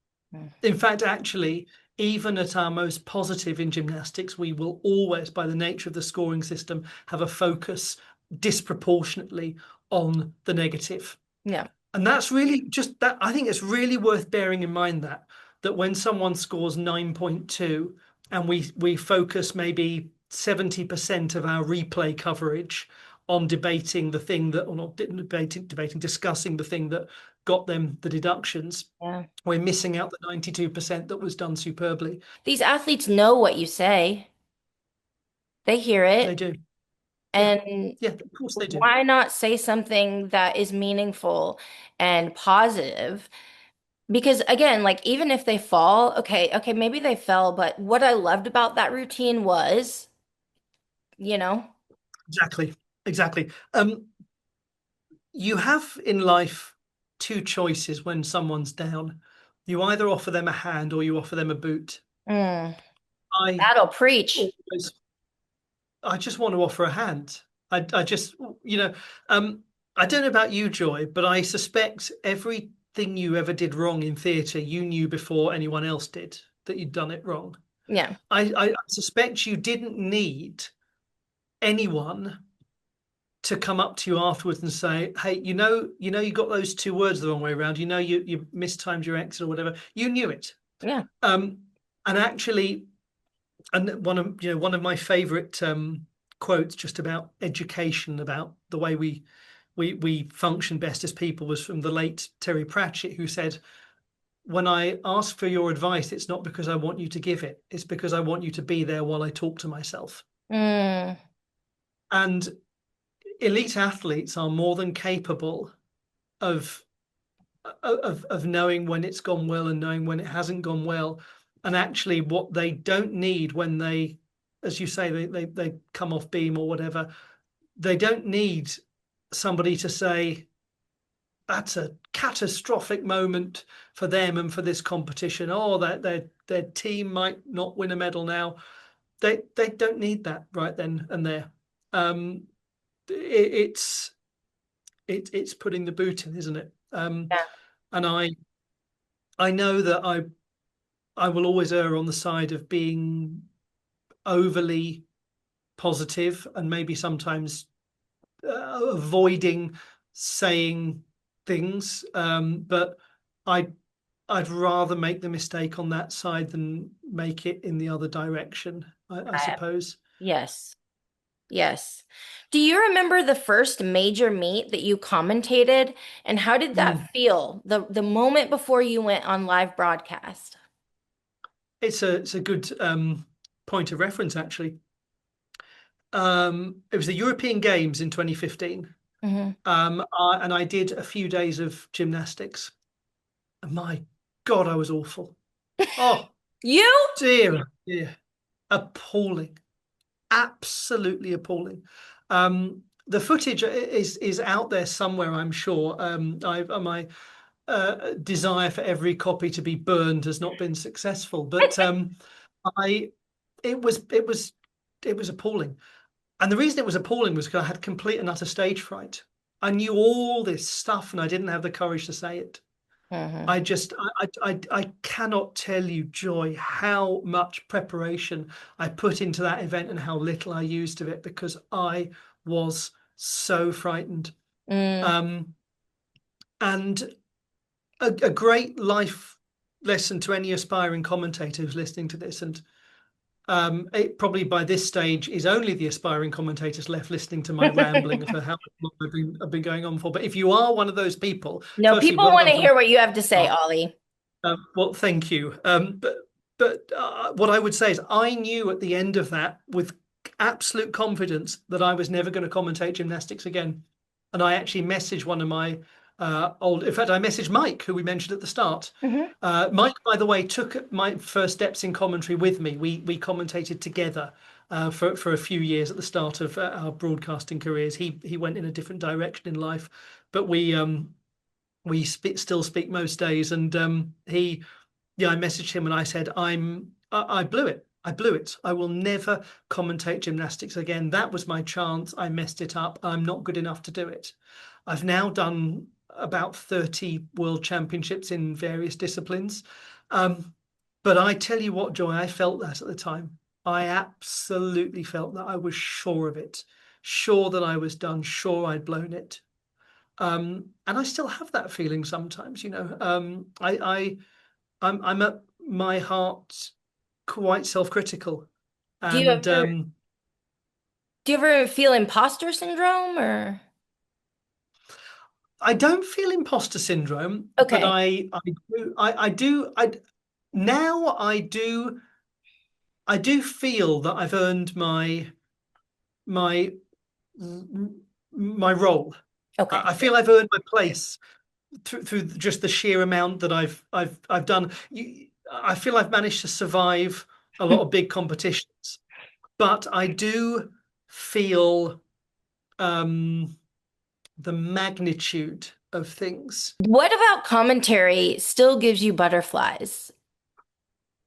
In fact, actually, even at our most positive in gymnastics, we will always, by the nature of the scoring system, have a focus disproportionately on the negative. Yeah. And that's really just that. I think it's really worth bearing in mind that when someone scores 9.2 and we focus maybe 70% of our replay coverage on debating the thing that, or not debating, discussing the thing that got them the deductions, Yeah. we're missing out the 92% that was done superbly. These athletes know what you say. They hear They it. do. Yeah. And Yeah, of course they do. why not say something that is meaningful and positive? Because again, like even if they fall, okay, maybe they fell, but what I loved about that routine was, you know, Exactly. Exactly. You have in life two choices when someone's down. You either offer them a hand or you offer them a boot. mm, I that'll preach. always, I just want to offer a hand. I just, you know, um, I don't know about you, Joy, but I suspect everything you ever did wrong in theatre, you knew before anyone else did that you'd done it wrong. Yeah. I suspect you didn't need anyone to come up to you afterwards and say, "Hey, you got those two words the wrong way around. You mistimed your exit or whatever. You knew it." Yeah. Um, and actually, And one of my favorite quotes just about education, about the way we function best as people, was from the late Terry Pratchett, who said, when I ask for your advice, it's not because I want you to give it, it's because I want you to be there while I talk to myself. Mm, And elite athletes are more than capable of of knowing when it's gone well and knowing when it hasn't gone well. And actually what they don't need when they, as you say, they come off beam or whatever, they don't need somebody to say that's a catastrophic moment for them and for this competition. Oh, that their team might not win a medal now. They don't need that right then and there. Um, it's it's putting the boot in, isn't it? yeah. And I know that I will always err on the side of being overly positive and maybe sometimes avoiding saying things. But I I'd rather make the mistake on that side than make it in the other direction, I suppose. Yes. Yes. Do you remember the first major meet that you commentated, and how did that Mm. feel? The moment before you went on live broadcast? It's a good point of reference, actually. It was the European Games in 2015, Hmm. and I did a few days of gymnastics. And my God, I was awful. Oh You? dear, dear, appalling, absolutely appalling. The footage is out there somewhere, I'm sure. My desire for every copy to be burned has not been successful, but I it was it was it was appalling. And the reason it was appalling was because I had complete and utter stage fright. I knew all this stuff and I didn't have the courage to say it. Hmm. I just I cannot tell you, Joy, how much preparation I put into that event and how little I used of it because I was so frightened. Mm. Um, and a great life lesson to any aspiring commentator who's listening to this, and it probably by this stage is only the aspiring commentators left listening to my rambling for how long I've been going on for. But if you are one of those people, No, firstly, people well want done to for the hear what you have to say, start. Ollie. Well, thank you. But what I would say is I knew at the end of that with absolute confidence that I was never going to commentate gymnastics again. And I actually messaged one of my in fact, I messaged Mike, who we mentioned at the start. Hmm. Mike, by the way, took my first steps in commentary with me. We commentated together for a few years at the start of our broadcasting careers. He went in a different direction in life, but still speak most days. And yeah, I messaged him and I said, I blew it. I blew it. I will never commentate gymnastics again. That was my chance. I messed it up. I'm not good enough to do it. I've now done about 30 world championships in various disciplines. Um, but I tell you what, Joy, I felt that at the time. I absolutely felt that I was sure of it, sure that I was done, sure I'd blown it. And I still have that feeling sometimes, you know. I'm at my heart quite self-critical, Do you and ever do you ever feel imposter syndrome or? I don't feel imposter syndrome, but Okay. I do I now I do feel that I've earned my my role. Okay. I feel I've earned my place through just the sheer amount that I've done. I feel I've managed to survive a lot of big competitions, but I do feel um, the magnitude of things. What about commentary still gives you butterflies?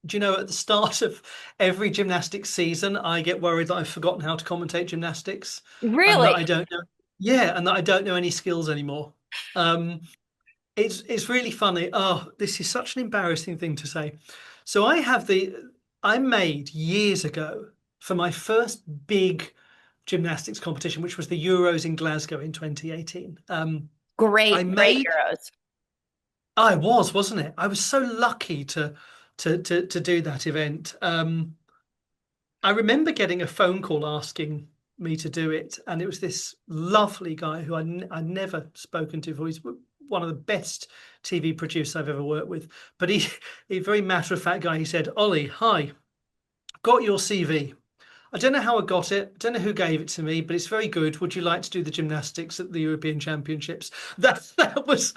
Do you know, at the start of every gymnastics season, I get worried that I've forgotten how to commentate gymnastics and that Really? I don't know, yeah, and that I don't know any skills anymore. Um, it's really funny. Oh, this is such an embarrassing thing to say. So I made years ago for my first big gymnastics competition, which was the Euros in Glasgow in 2018. I Great, great made heroes. I was, wasn't it? I was so lucky to do that event. I remember getting a phone call asking me to do it, and it was this lovely guy who I'd never spoken to before. He's one of the best TV producers I've ever worked with. But he very matter of fact guy. He said, "Ollie, hi, got your CV. I don't know how I got it. I don't know who gave it to me, but it's very good. Would you like to do the gymnastics at the European Championships?" That was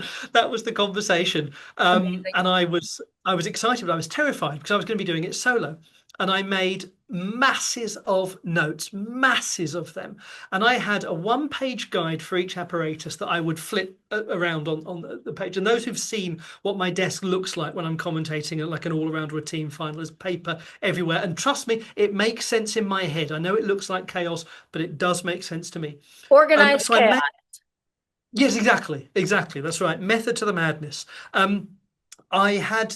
the conversation, Amazing. and I was excited, but I was terrified because I was going to be doing it solo, and I made masses of notes, masses of them, and I had a one-page guide for each apparatus that I would flip around on the page. And those who've seen what my desk looks like when I'm commentating at like an all-around or a team final, there's paper everywhere. And trust me, it makes sense in my head. I know it looks like chaos, but it does make sense to me. Organized So I chaos. made, yes, exactly, exactly. That's right. Method to the madness. I had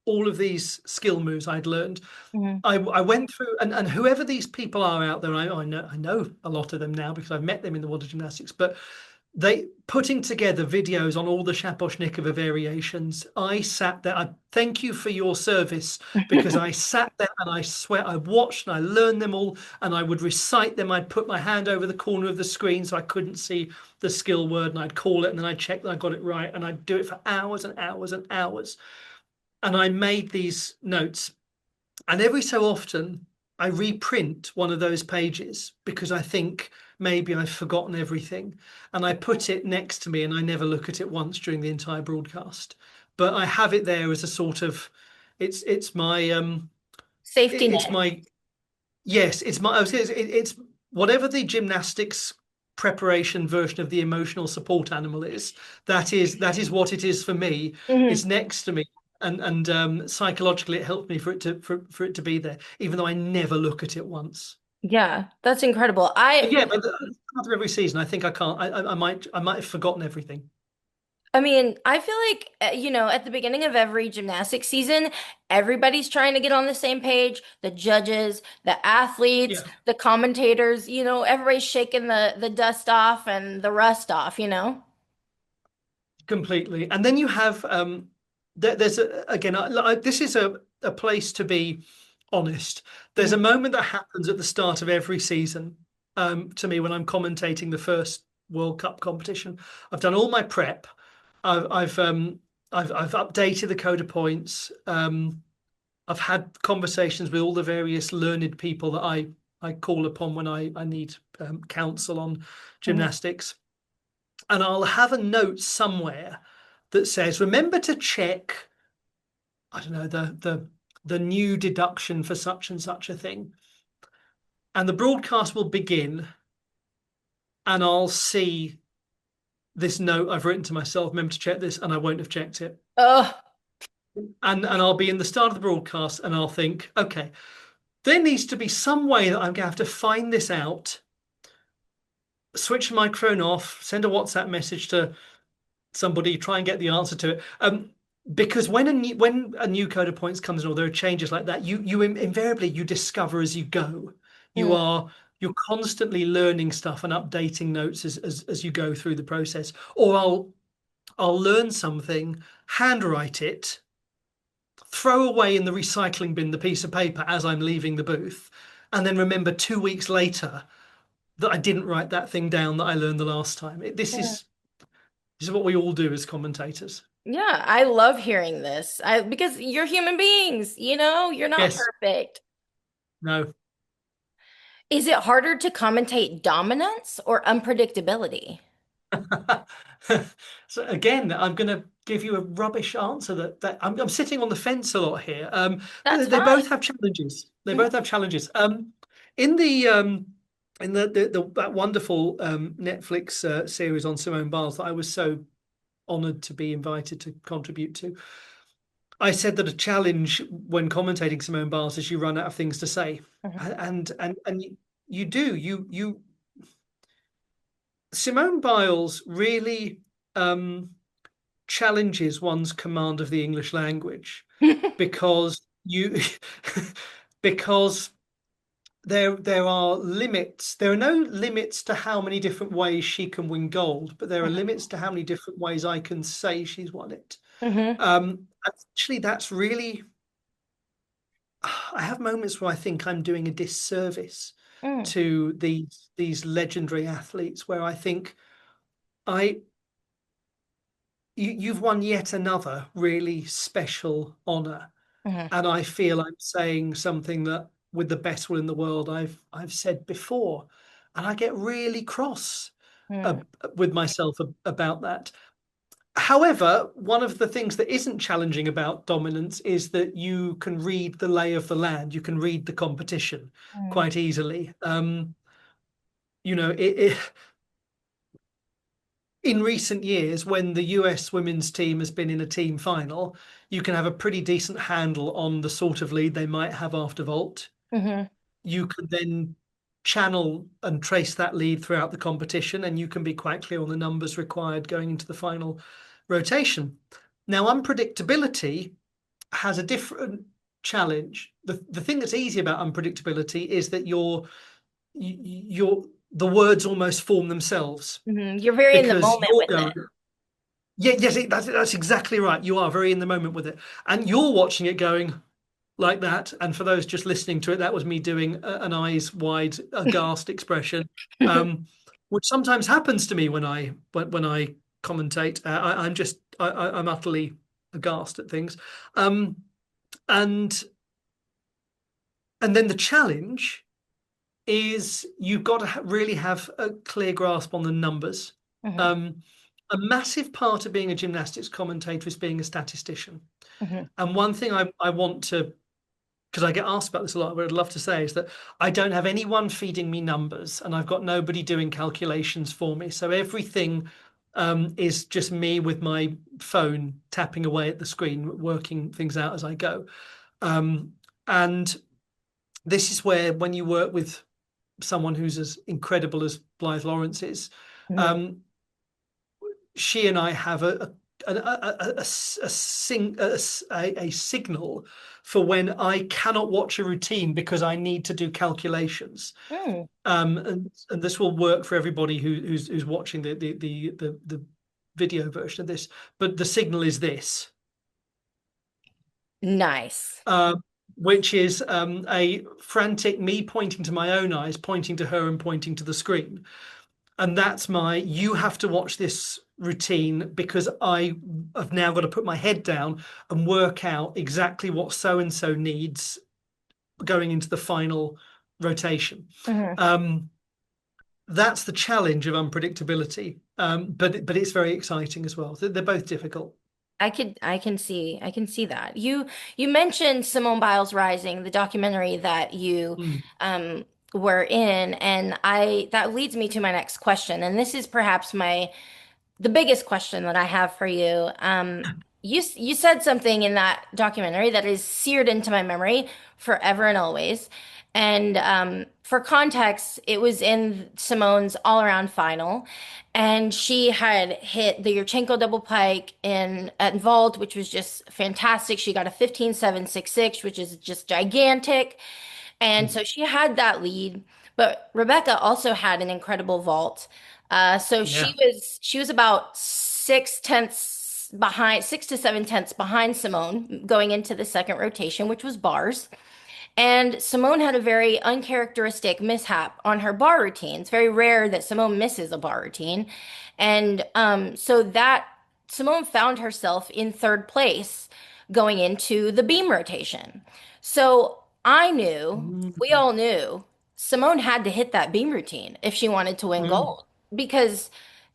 all of these skill moves I'd learned. Mhm. I went through, and whoever these people are out there, I know a lot of them now because I've met them in the world of gymnastics, but they putting together videos on all the Shaposhnikova variations. I sat there. I thank you for your service because I sat there and I swear I watched and I learned them all and I would recite them. I'd put my hand over the corner of the screen so I couldn't see the skill word and I'd call it and then I'd check that I got it right and I'd do it for hours and hours and hours. And I made these notes. And every so often, I reprint one of those pages because I think maybe I've forgotten everything. And I put it next to me and I never look at it once during the entire broadcast. But I have it there as a sort of it's my Safety it's net. my yes, it's my I was gonna say, it's whatever the gymnastics preparation version of the emotional support animal is. That is what it is for me. It's Mhm. next to me, and psychologically, it helped me for it to be there, even though I never look at it once. Yeah, that's incredible. But yeah, but after every season, I think I can't. I might have forgotten everything. I mean, I feel like, at the beginning of every gymnastics season, everybody's trying to get on the same page. The judges, the athletes, Yeah. the commentators, everybody's shaking the dust off and the rust off. Completely. And then you have there's again this is a place to be honest. There's a Mhm. moment that happens at the start of every season to me when I'm commentating the first World Cup competition. I've done all my prep. I've updated the code of points. I've had conversations with all the various learned people that I call upon when I need counsel on Mhm. gymnastics, and I'll have a note somewhere that says, remember to check, I don't know, the new deduction for such and such a thing. And the broadcast will begin, and I'll see this note I've written to myself, remember to check this, and I won't have checked it. Oh, And I'll be in the start of the broadcast and I'll think, okay, there needs to be some way that I'm gonna have to find this out, switch the microphone off, send a WhatsApp message to somebody, try and get the answer to it. Because when a new code of points comes in or there are changes like that, you invariably you discover as you go. You mm, are you're constantly learning stuff and updating notes as you go through the process. Or I'll learn something, handwrite it, throw away in the recycling bin the piece of paper as I'm leaving the booth, and then remember 2 weeks later that I didn't write that thing down that I learned the last time. mm. This is what we all do as commentators. Yeah, I love hearing this. Because you're human beings, you're not Yes. perfect. No. Is it harder to commentate dominance or unpredictability? So again, I'm going to give you a rubbish answer that I'm sitting on the fence a lot here. That's They fine. both have challenges. They Mhm. both have challenges. In the that wonderful Netflix series on Simone Biles that I was so honored to be invited to contribute to, I said that a challenge when commentating Simone Biles is you run out of things to say, Mhm. and you do you Simone Biles really challenges one's command of the English language because you because there are limits. There are no limits to how many different ways she can win gold, but there are limits to how many different ways I can say she's won it. Mhm. Actually, that's really I have moments where I think I'm doing a disservice Mm, to these legendary athletes, where I think I you've won yet another really special honor, mhm, and I feel I'm saying something that, with the best will in the world, I've said before, and I get really cross uh, mm, with myself about that. However, one of the things that isn't challenging about dominance is that you can read the lay of the land. You can read the competition mm, quite easily. It, in recent years, when the US women's team has been in a team final, you can have a pretty decent handle on the sort of lead they might have after vault. mhm, You can then channel and trace that lead throughout the competition, and you can be quite clear on the numbers required going into the final rotation. Now, unpredictability has a different challenge. The thing that's easy about unpredictability is that you're the words almost form themselves, mhm. You're very in the because moment you're with going, it. yeah, yes, that's exactly right. You are very in the moment with it, and you're watching it going like that. And for those just listening to it, that was me doing an eyes wide, aghast expression, um, which sometimes happens to me when I commentate. I'm utterly aghast at things, um, and and then the challenge is you've got to really have a clear grasp on the numbers. Mhm, Um, a massive part of being a gymnastics commentator is being a statistician. mhm, And one thing I want to, because I get asked about this a lot, what I'd love to say is that I don't have anyone feeding me numbers, and I've got nobody doing calculations for me. So everything is just me with my phone tapping away at the screen, working things out as I go. And this is where, when you work with someone who's as incredible as Blythe Lawrence is, mhm, um, she and I have a signal for when I cannot watch a routine because I need to do calculations. mm. And this will work for everybody who's watching the video version of this. But the signal is this, Nice. uh, which is a frantic me pointing to my own eyes, pointing to her, and pointing to the screen. And that's you have to watch this routine because I have now got to put my head down and work out exactly what so and so needs going into the final rotation. Mhm. Um, that's the challenge of unpredictability, but it's very exciting as well. They're both difficult. I can see that. You mentioned Simone Biles Rising, the documentary that you Mm. um were in, and I that leads me to my next question. And this is perhaps the biggest question that I have for you. You said something in that documentary that is seared into my memory forever and always. And for context, it was in Simone's all-around final, and she had hit the Yurchenko double pike in at vault, which was just fantastic. She got a 15.766, which is just gigantic. And Mm. so she had that lead, but Rebecca also had an incredible vault. So she Yeah. was about 6 tenths behind, 6 to 7 tenths behind Simone going into the second rotation, which was bars. And Simone had a very uncharacteristic mishap on her bar routine. It's very rare that Simone misses a bar routine. And so that Simone found herself in third place going into the beam rotation. So I knew, we Mm. all knew, Simone had to hit that beam routine if she wanted to win Mm. gold. Because,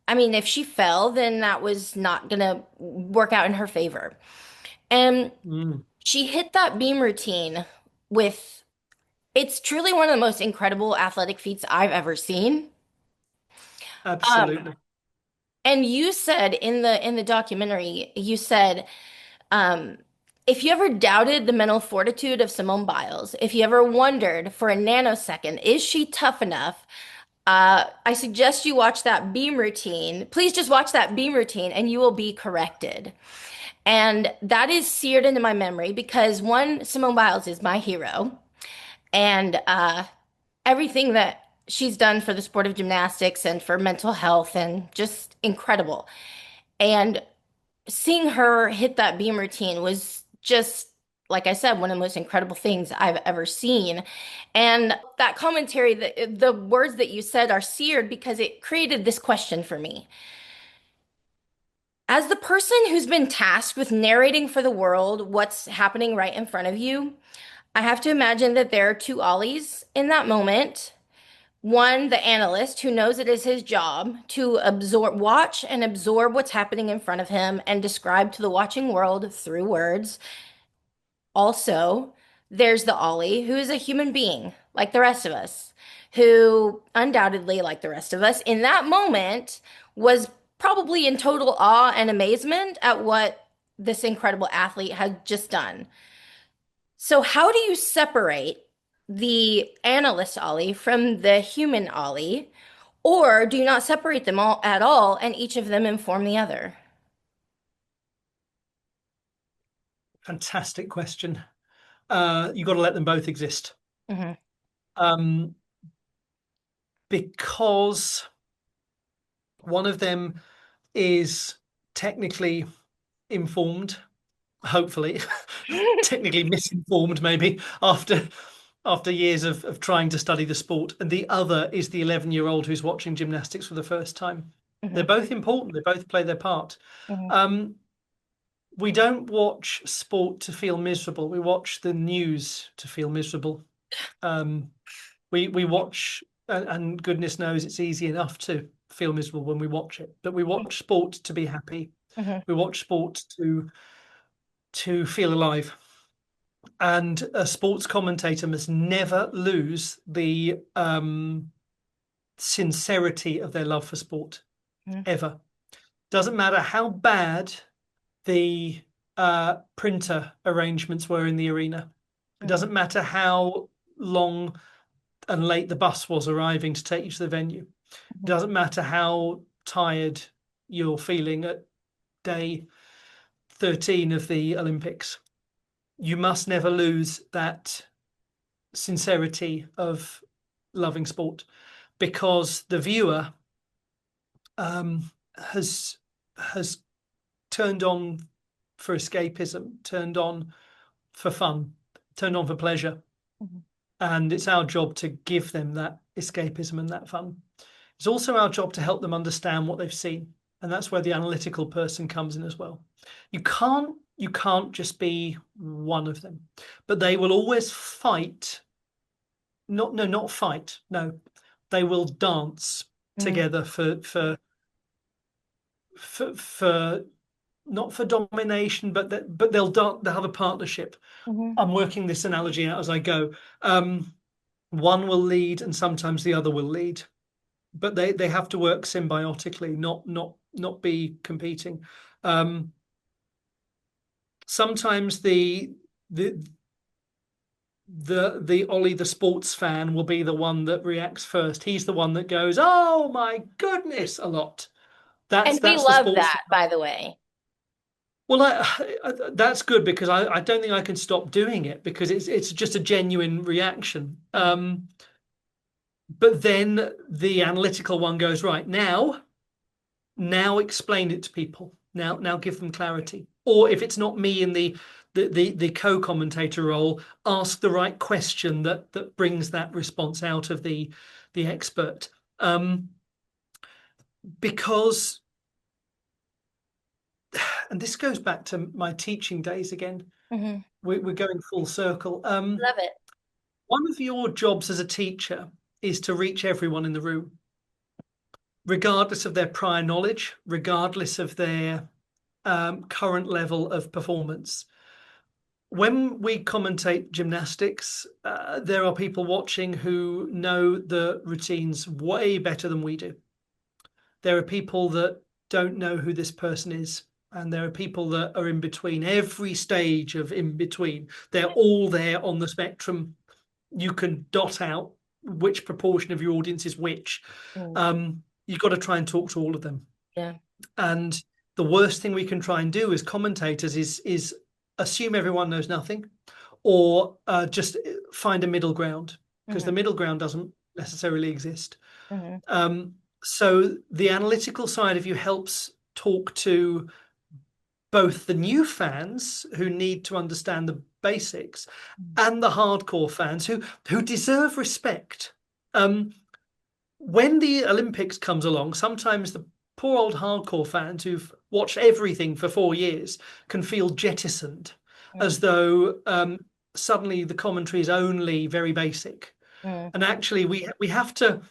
I mean, if she fell, then that was not going to work out in her favor. And Mm. she hit that beam routine with it's truly one of the most incredible athletic feats I've ever seen. Um, Absolutely. and you said in the documentary, you said, um, if you ever doubted the mental fortitude of Simone Biles, if you ever wondered for a nanosecond, is she tough enough? I suggest you watch that beam routine. Please just watch that beam routine and you will be corrected. And that is seared into my memory because one, Simone Biles is my hero. And everything that she's done for the sport of gymnastics and for mental health and just incredible. And seeing her hit that beam routine was just like I said, one of the most incredible things I've ever seen. And that commentary, the words that you said are seared because it created this question for me. As the person who's been tasked with narrating for the world what's happening right in front of you, I have to imagine that there are two Ollies in that moment. One, the analyst who knows it is his job to absorb, watch and absorb what's happening in front of him and describe to the watching world through words. Also, there's the Ollie who is a human being like the rest of us, who undoubtedly, like the rest of us, in that moment was probably in total awe and amazement at what this incredible athlete had just done. So, how do you separate the analyst Ollie from the human Ollie? Or do you not separate them all at all and each of them inform the other? Fantastic question. You've got to let them both exist. Hmm. Um, because one of them is technically informed, hopefully, technically misinformed, maybe after years of trying to study the sport, and the other is the 11-year-old who's watching gymnastics for the first time. They're Hmm. both important. They both play their part. Hmm. Um, we don't watch sport to feel miserable. We watch the news to feel miserable. Um, we watch, and goodness knows it's easy enough to feel miserable when we watch it. But we watch sport to be happy. Hmm. We watch sport to feel alive. And a sports commentator must never lose the sincerity of their love for sport, Hmm. ever. Doesn't matter how bad the printer arrangements were in the arena. It Hmm. doesn't matter how long and late the bus was arriving to take you to the venue. It doesn't matter how tired you're feeling at day 13 of the Olympics. You must never lose that sincerity of loving sport, because the viewer um, has turned on for escapism, turned on for fun, turned on for pleasure, Hmm. and it's our job to give them that escapism and that fun. It's also our job to help them understand what they've seen, and that's where the analytical person comes in as well. You can't just be one of them, but they will always fight. Not fight. No, they will dance Hmm. together for not for domination, but they'll have a partnership. Hmm. I'm working this analogy out as I go. One will lead, and sometimes the other will lead, but they have to work symbiotically, not be competing. Um, Sometimes the the Ollie the sports fan will be the one that reacts first. He's the one that goes, "Oh my goodness," a lot. That's And we the love sports that, fan. by the way. Well, that's good, because I don't think I can stop doing it, because it's just a genuine reaction. Hmm. But then the analytical one goes, right, now explain it to people. Now give them clarity. Or if it's not me in the co-commentator role, ask the right question that brings that response out of the expert. Because, and this goes back to my teaching days again. Hmm. We're going full circle. Love it. One of your jobs as a teacher is to reach everyone in the room, regardless of their prior knowledge, regardless of their current level of performance. When we commentate gymnastics, there are people watching who know the routines way better than we do. There are people that don't know who this person is, and there are people that are in between, every stage of in between. They're all there on the spectrum. You can dot out which proportion of your audience is which. Mm. You've got to try and talk to all of them. Yeah. And the worst thing we can try and do as commentators is assume everyone knows nothing, or just find a middle ground, because Hmm. the middle ground doesn't necessarily exist. Hmm. So the analytical side of you helps talk to both the new fans who need to understand basics, and the hardcore fans who deserve respect. Um, when the Olympics comes along, sometimes the poor old hardcore fans who've watched everything for 4 years can feel jettisoned, as Mm, though suddenly the commentary is only very basic. mm, And actually, we have to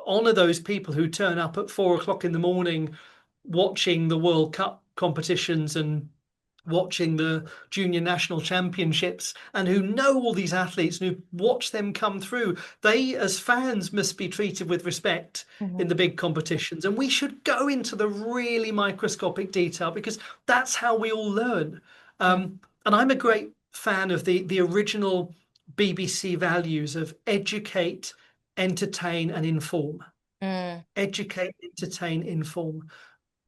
honor those people who turn up at 4 o'clock in the morning watching the World Cup competitions and watching the junior national championships, and who know all these athletes and who watch them come through. They, as fans, must be treated with respect in mhm, the big competitions. And we should go into the really microscopic detail, because that's how we all learn. mm, And I'm a great fan of the original BBC values of educate, entertain, and inform. mm, Educate, entertain, inform.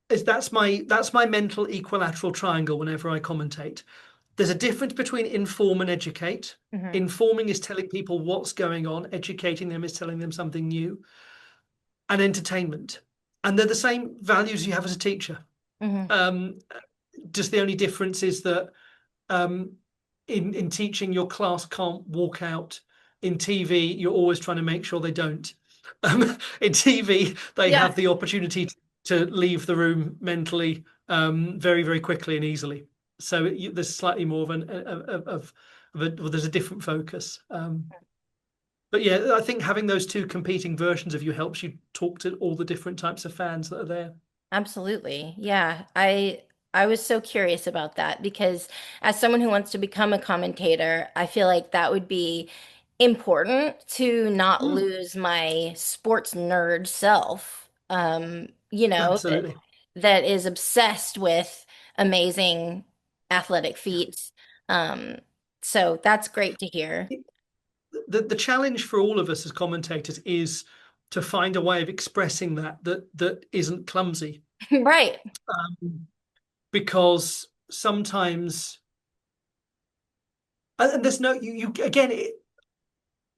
That's my mental equilateral triangle whenever I commentate. There's a difference between inform and educate. mhm, Informing is telling people what's going on, educating them is telling them something new, and entertainment. And they're the same values you have as a teacher. mhm. Um, just the only difference is that um, in teaching, your class can't walk out. In TV, you're always trying to make sure they don't. In TV, they Yeah, have the opportunity to leave the room mentally very, very quickly and easily. So there's slightly more of well, there's a different focus. But yeah, I think having those two competing versions of you helps you talk to all the different types of fans that are there. absolutely. Yeah, I was so curious about that because as someone who wants to become a commentator, I feel like that would be important to not Mm, lose my sports nerd self. That absolutely. is obsessed with amazing athletic feats. Um, so that's great to hear. The challenge for all of us as commentators is to find a way of expressing that isn't clumsy, Right. because sometimes, and there's no you again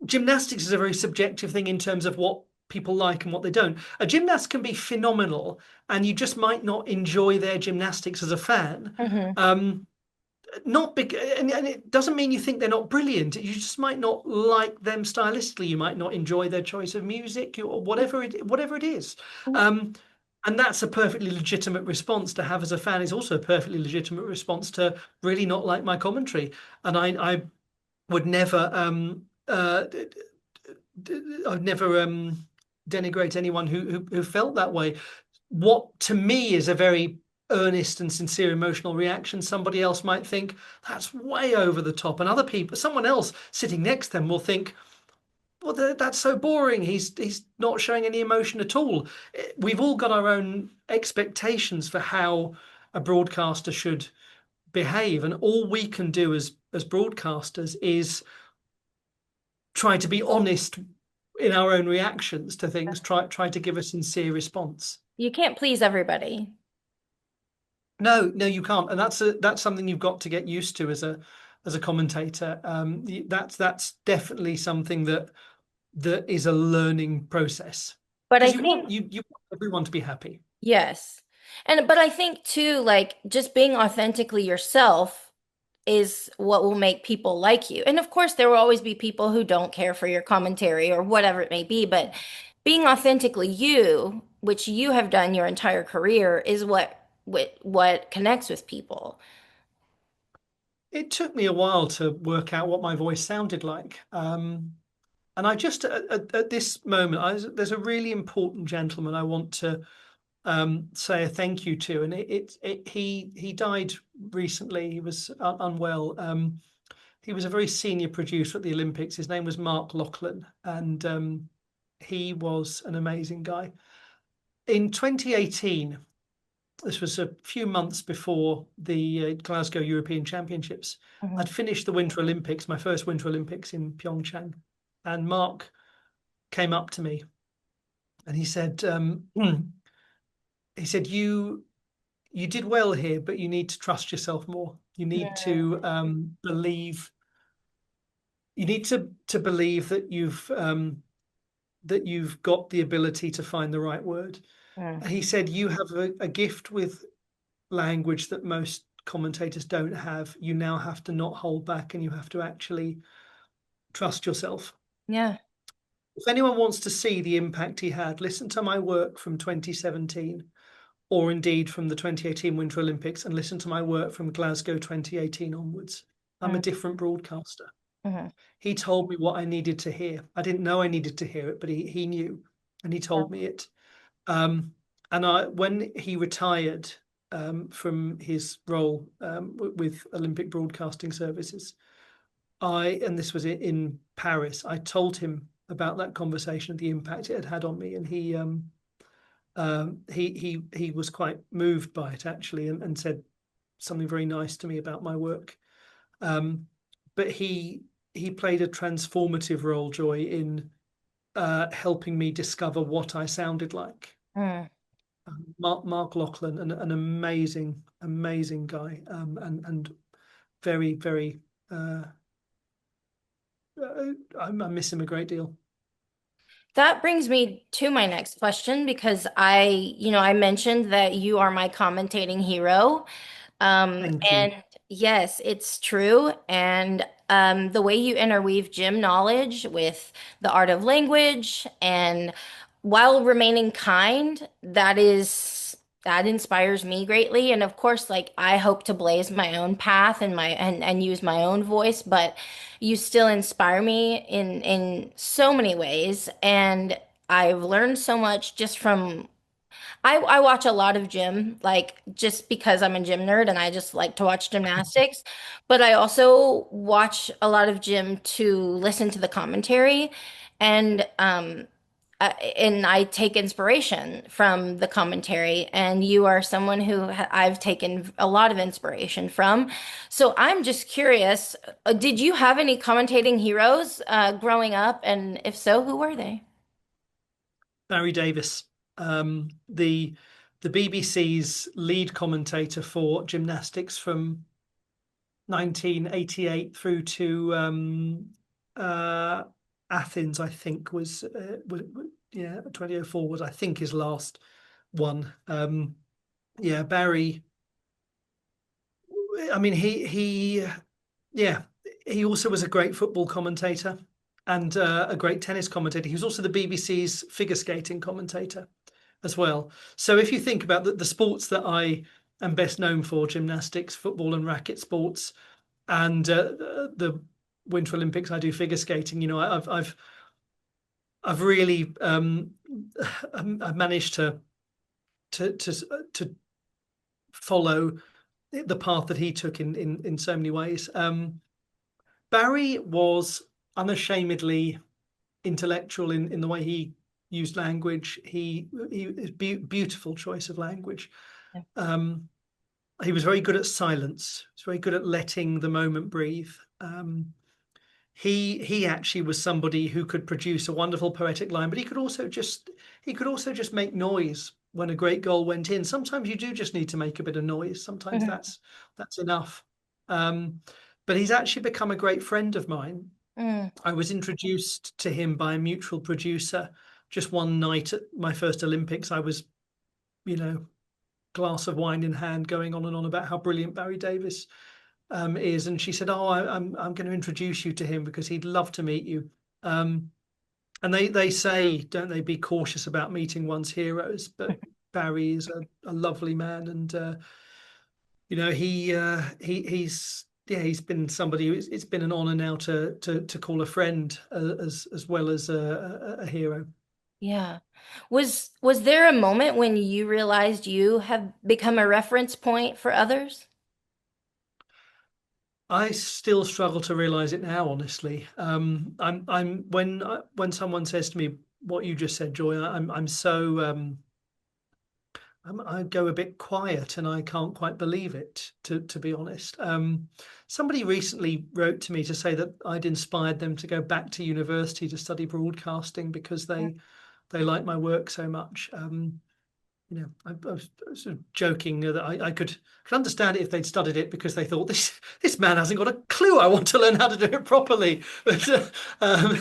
gymnastics is a very subjective thing in terms of what people like and what they don't. A gymnast can be phenomenal and you just might not enjoy their gymnastics as a fan. Hmm. um Not big, and it doesn't mean you think they're not brilliant. You just might not like them stylistically. You might not enjoy their choice of music or whatever it is. Um, and that's a perfectly legitimate response to have as a fan. Is also a perfectly legitimate response to really not like my commentary. And I would never I'd never denigrate anyone who felt that way. What to me is a very earnest and sincere emotional reaction, somebody else might think that's way over the top, and other people, someone else sitting next to them, will think, well, that's so boring. He's not showing any emotion at all. We've all got our own expectations for how a broadcaster should behave, and all we can do as broadcasters is try to be honest in our own reactions to things. Try to give a sincere response. You can't please everybody. No, no, you can't, and that's something you've got to get used to as a commentator. That's definitely something that is a learning process, But I because think you want everyone to be happy. yes. But I think too, like just being authentically yourself is what will make people like you. And of course, there will always be people who don't care for your commentary or whatever it may be, but being authentically you, which you have done your entire career, is what connects with people. It took me a while to work out what my voice sounded like. And I just at this moment, there's a really important gentleman I want to say a thank you to, and he died recently. He was unwell. He was a very senior producer at the Olympics. His name was Mark Lachlan, and he was an amazing guy. In 2018, this was a few months before the Glasgow European Championships. Mhm. I'd finished the Winter Olympics, my first Winter Olympics in Pyeongchang, and Mark came up to me and he said, he said, you did well here, but you need to trust yourself more. You need to believe. You need to believe that you've got the ability to find the right word. Mm, He said you have a gift with language that most commentators don't have. You now have to not hold back, and you have to actually trust yourself. Yeah. If anyone wants to see the impact he had, listen to my work from 2017, or indeed from the 2018 Winter Olympics, and listen to my work from Glasgow 2018 onwards. I'm a Mm, different broadcaster. mhm. He told me what I needed to hear. I didn't know I needed to hear it, but he knew, and he Yeah. told me it. And when he retired from his role with Olympic Broadcasting Services, and this was in Paris, I told him about that conversation, the impact it had had on me, and he was quite moved by it actually, and said something very nice to me about my work. But he played a transformative role, Joy, in helping me discover what I sounded like. Mm. Mark Lachlan, an amazing, amazing guy, and very, very. I miss him a great deal. That brings me to my next question because I mentioned that you are my commentating hero. Thank you. And yes, it's true. And the way you interweave gym knowledge with the art of language and while remaining kind, that inspires me greatly. And of course, like I hope to blaze my own path and use my own voice, but you still inspire me in so many ways. And I've learned so much just from I watch a lot of gym, like just because I'm a gym nerd and I just like to watch gymnastics. But I also watch a lot of gym to listen to the commentary, and and I take inspiration from the commentary. And you are someone who I've taken a lot of inspiration from. So I'm just curious, did you have any commentating heroes growing up? And if so, who were they? Barry Davis, the BBC's lead commentator for gymnastics from 1988 through to uh, Athens, I think yeah, 2004 was, I think, his last one. Yeah, Barry. I mean, yeah, he also was a great football commentator and a great tennis commentator. He was also the BBC's figure skating commentator as well. So if you think about the sports that I am best known for, gymnastics, football, and racket sports, and the Winter Olympics, I do figure skating. You know, I've really I've managed to follow the path that he took in so many ways. Barry was unashamedly intellectual in the way he used language. He beautiful choice of language. Um, he was very good at silence. He was very good at letting the moment breathe. He actually was somebody who could produce a wonderful poetic line, but he could also just make noise when a great goal went in. Sometimes you do just need to make a bit of noise. Sometimes Mhm. that's enough. Um, but he's actually become a great friend of mine. Mm, I was introduced to him by a mutual producer just one night at my first Olympics. I was, you know, glass of wine in hand, going on and on about how brilliant Barry Davis is, and she said, "Oh, I'm going to introduce you to him because he'd love to meet you." And they say, don't they, be cautious about meeting one's heroes, but Barry is a lovely man, and you know he's yeah, he's been somebody it's been an honor now to call a friend as well as a hero. yeah. Was there a moment when you realized you have become a reference point for others? I still struggle to realize it now, honestly. I'm when someone says to me what you just said, Joy, I'm so I go a bit quiet and I can't quite believe it, to be honest. Somebody recently wrote to me to say that I'd inspired them to go back to university to study broadcasting because they like my work so much. You know, I was sort of joking that I could understand it if they'd studied it because they thought this man hasn't got a clue. I want to learn how to do it properly. Um,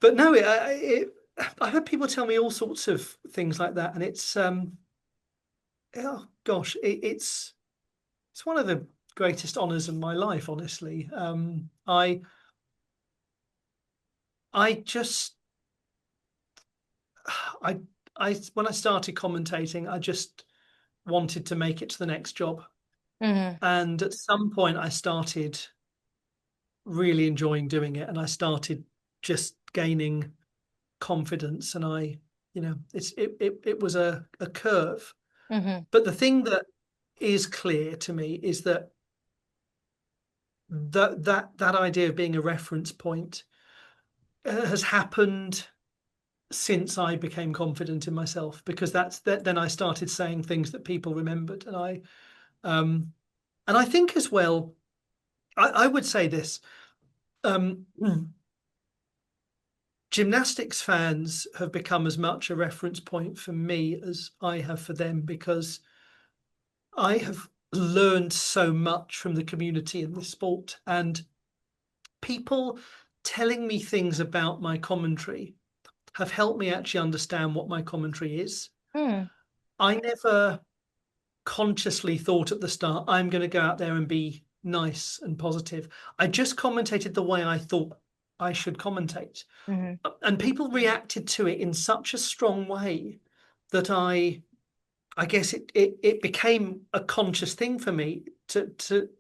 but no, I've had people tell me all sorts of things like that, and it's oh gosh, it's one of the greatest honors of my life, honestly. I just I I when I started commentating, I just wanted to make it to the next job. Hmm. And at some point I started really enjoying doing it, and I started just gaining confidence, and it was a curve. Hmm. But the thing that is clear to me is that that idea of being a reference point has happened since I became confident in myself, because then I started saying things that people remembered. Um and I think as well, I would say this, um gymnastics fans have become as much a reference point for me as I have for them, because I have learned so much from the community in the sport, and people telling me things about my commentary have helped me actually understand what my commentary is. Mm. I never consciously thought at the start, I'm going to go out there and be nice and positive. I just commentated the way I thought I should commentate. Hmm. And people reacted to it in such a strong way that I guess it became a conscious thing for me to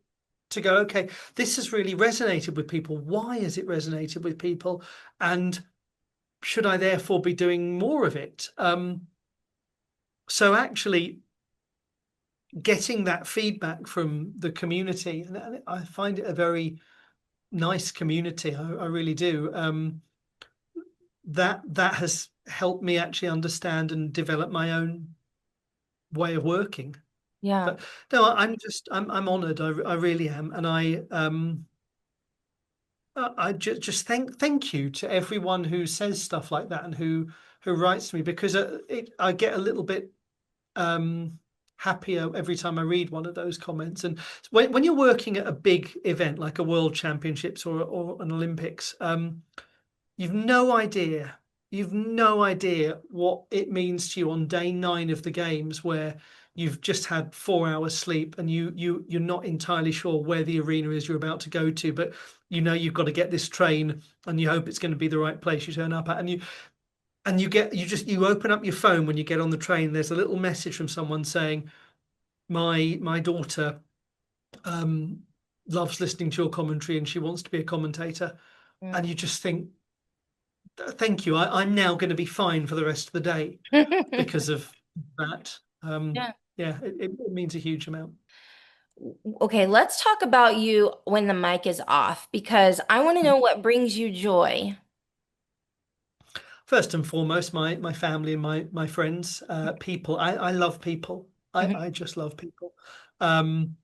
go, okay, this has really resonated with people. Why has it resonated with people? And should I therefore be doing more of it? So actually getting that feedback from the community, and I find it a very nice community. I really do. That has helped me actually understand and develop my own way of working. Yeah. But no, I'm honoured. I really am, and I just thank you to everyone who says stuff like that and who writes to me, because I get a little bit um, happier every time I read one of those comments. And when you're working at a big event like a World Championships or an Olympics, you've no idea. You've no idea what it means to you on day 9 of the games, where you've just had 4 hours sleep, and you're not entirely sure where the arena is you're about to go to, but you know you've got to get this train, and you hope it's going to be the right place you turn up at, and you open up your phone when you get on the train. There's a little message from someone saying, my daughter um, loves listening to your commentary and she wants to be a commentator, and Mm. you just think, thank you. I'm now going to be fine for the rest of the day because of that. Yeah. Yeah, it means a huge amount. Okay, let's talk about you when the mic is off because I want to know what brings you joy. First and foremost, my family and my friends, people. I love people. Mhm. I just love people. Um,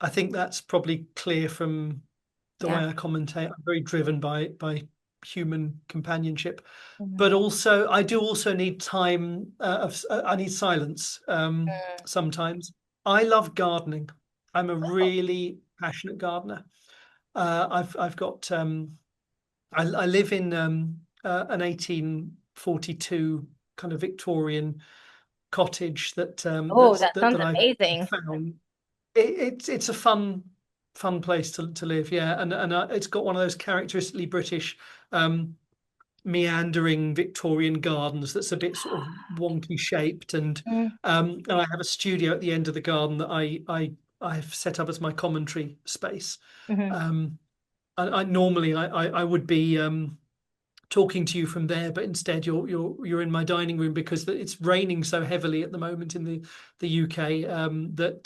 I think that's probably clear from the Yeah. way I commentate. I'm very driven by human companionship, Mhm. but also I do also need time I need silence sometimes. I love gardening. I'm a Oh. really passionate gardener. I've got I live in an 1842 kind of Victorian cottage Oh, that sounds that I amazing. found. It's a fun place to live, yeah, and it's got one of those characteristically British um, meandering Victorian gardens that's a bit sort of wonky shaped, Mm. and I have a studio at the end of the garden that I've set up as my commentary space. Mhm. Um, I normally I would be talking to you from there, but instead you're in my dining room because it's raining so heavily at the moment in the UK, that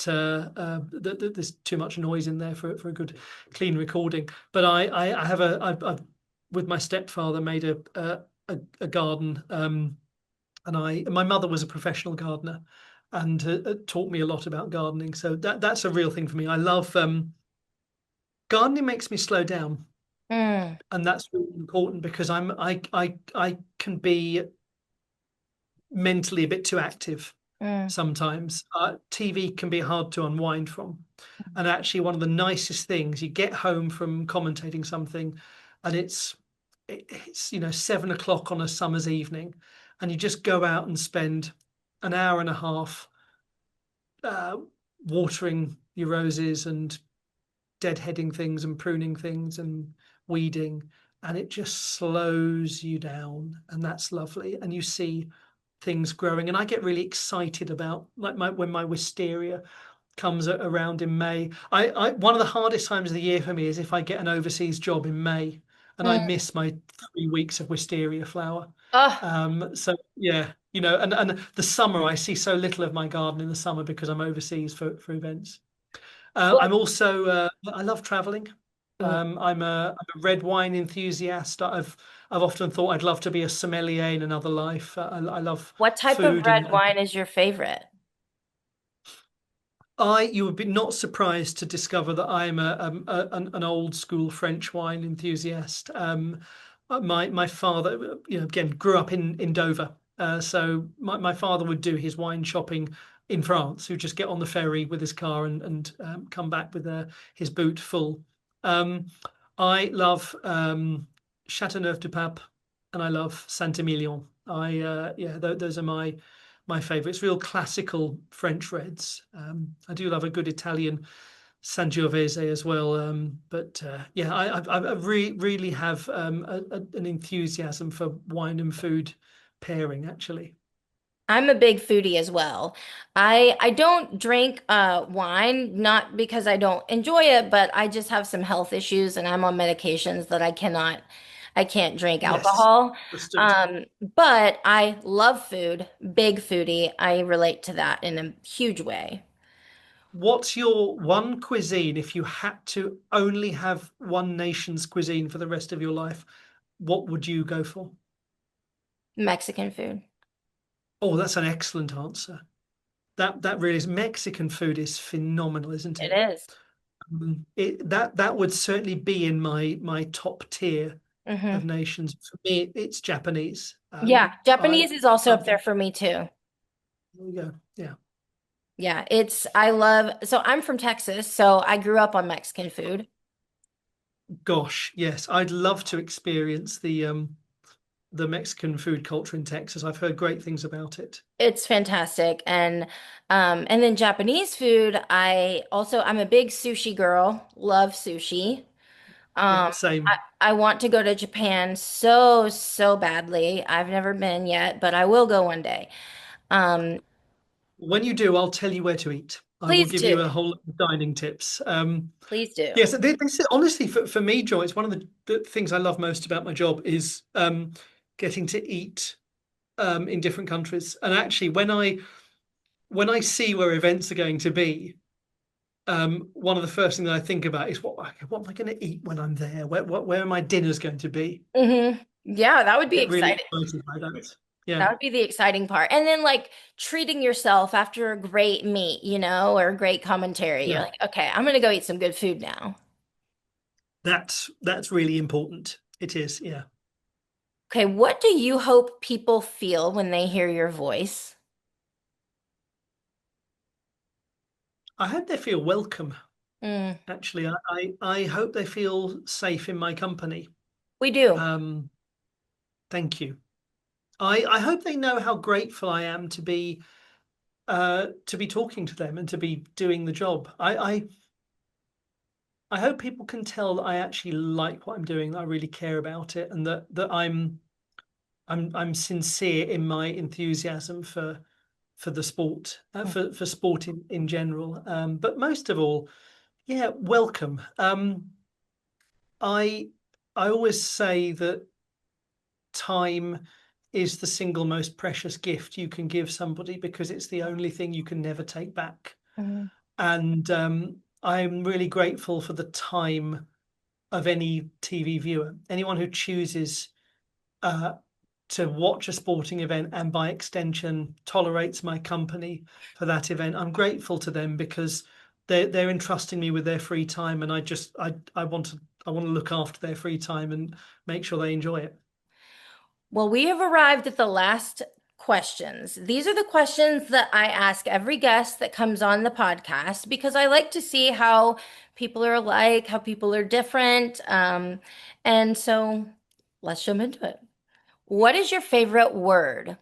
there's too much noise in there for a good clean recording. But I have I've with my stepfather made a garden, and my mother was a professional gardener and taught me a lot about gardening. So that's a real thing for me. I love gardening. Makes me slow down, Mm. and that's really important because I can be mentally a bit too active Mm. sometimes. TV can be hard to unwind from, and actually one of the nicest things, you get home from commentating something, and it's 7 o'clock on a summer's evening, and you just go out and spend an hour and a half uh, watering your roses and deadheading things and pruning things and weeding, and it just slows you down, and that's lovely. And you see things growing, and I get really excited about like when my wisteria comes around in May. One of the hardest times of the year for me is if I get an overseas job in May and I Mm. miss my 3 weeks of wisteria flower. Oh, So yeah, and the summer I see so little of my garden in the summer because I'm overseas for events. well, I'm also I love traveling. mm. I'm a red wine enthusiast. I've often thought I'd love to be a sommelier in another life. I love What type of food red and wine is your favorite? you would be not surprised to discover that I'm an old school French wine enthusiast. My father, again, grew up in Dover, so my father would do his wine shopping in France. He'd just get on the ferry with his car and come back with his boot full. Um, I love Chateauneuf-du-Pape and I love Saint-Emilion. Yeah, those are my favorites, real classical French reds. I do love a good Italian Sangiovese as well. But yeah, I really have an enthusiasm for wine and food pairing, actually. I'm a big foodie as well. I don't drink wine, not because I don't enjoy it, but I just have some health issues and I'm on medications that I can't drink Yes, alcohol. understood. But I love food, big foodie. I relate to that in a huge way. What's your one cuisine if you had to only have one nation's cuisine for the rest of your life? What would you go for? Mexican food. Oh, that's an excellent answer. That really is. Mexican food is phenomenal, isn't It it? is. That would certainly be in my top tier of Hmm. nations. For me, it's Japanese. Yeah, I, Japanese is also I up there for me too. There we go. Yeah. Yeah, I love, so I'm from Texas, so I grew up on Mexican food. Gosh, yes, I'd love to experience the Mexican food culture in Texas. I've heard great things about it. It's fantastic. And then Japanese food, I'm a big sushi girl, love sushi. Yeah, Um, I, same. I want to go to Japan so, so badly. I've never been yet, but I will go one day. Um, When you do, I'll tell you where to eat. I will please give you do. a whole lot of dining tips. Please do. Yes, honestly, for me, Joy, it's one of the things I love most about my job is getting to eat in different countries. And actually, when I see where events are going to be, one of the first things that I think about is what am I going to eat when I'm there? Where are my dinners going to be? Yeah, that would be Get really exciting. excited by that. Yeah, That would be the exciting part. And then like treating yourself after a great meet, or a great commentary. You're yeah. like, okay, I'm gonna go eat some good food now. That's really important. It is. Yeah. Okay, what do you hope people feel when they hear your voice? I hope they feel welcome. Mm, Actually, I hope they feel safe in my company. we do. Um, thank you. I hope they know how grateful I am to be talking to them and to be doing the job. I hope people can tell that I actually like what I'm doing, that I really care about it, and that I'm sincere in my enthusiasm for the sport, for sport in general. But most of all, yeah, welcome. I I always say that time is the single most precious gift you can give somebody because it's the only thing you can never take back. Mhm. And I'm really grateful for the time of any TV viewer, anyone who chooses uh, to watch a sporting event and by extension tolerates my company for that event. I'm grateful to them because they're entrusting me with their free time, and I want to look after their free time and make sure they enjoy it. Well, we have arrived at the last questions. These are the questions that I ask every guest that comes on the podcast because I like to see how people are like, how people are different. And so let's jump into it. What is your favorite word? Are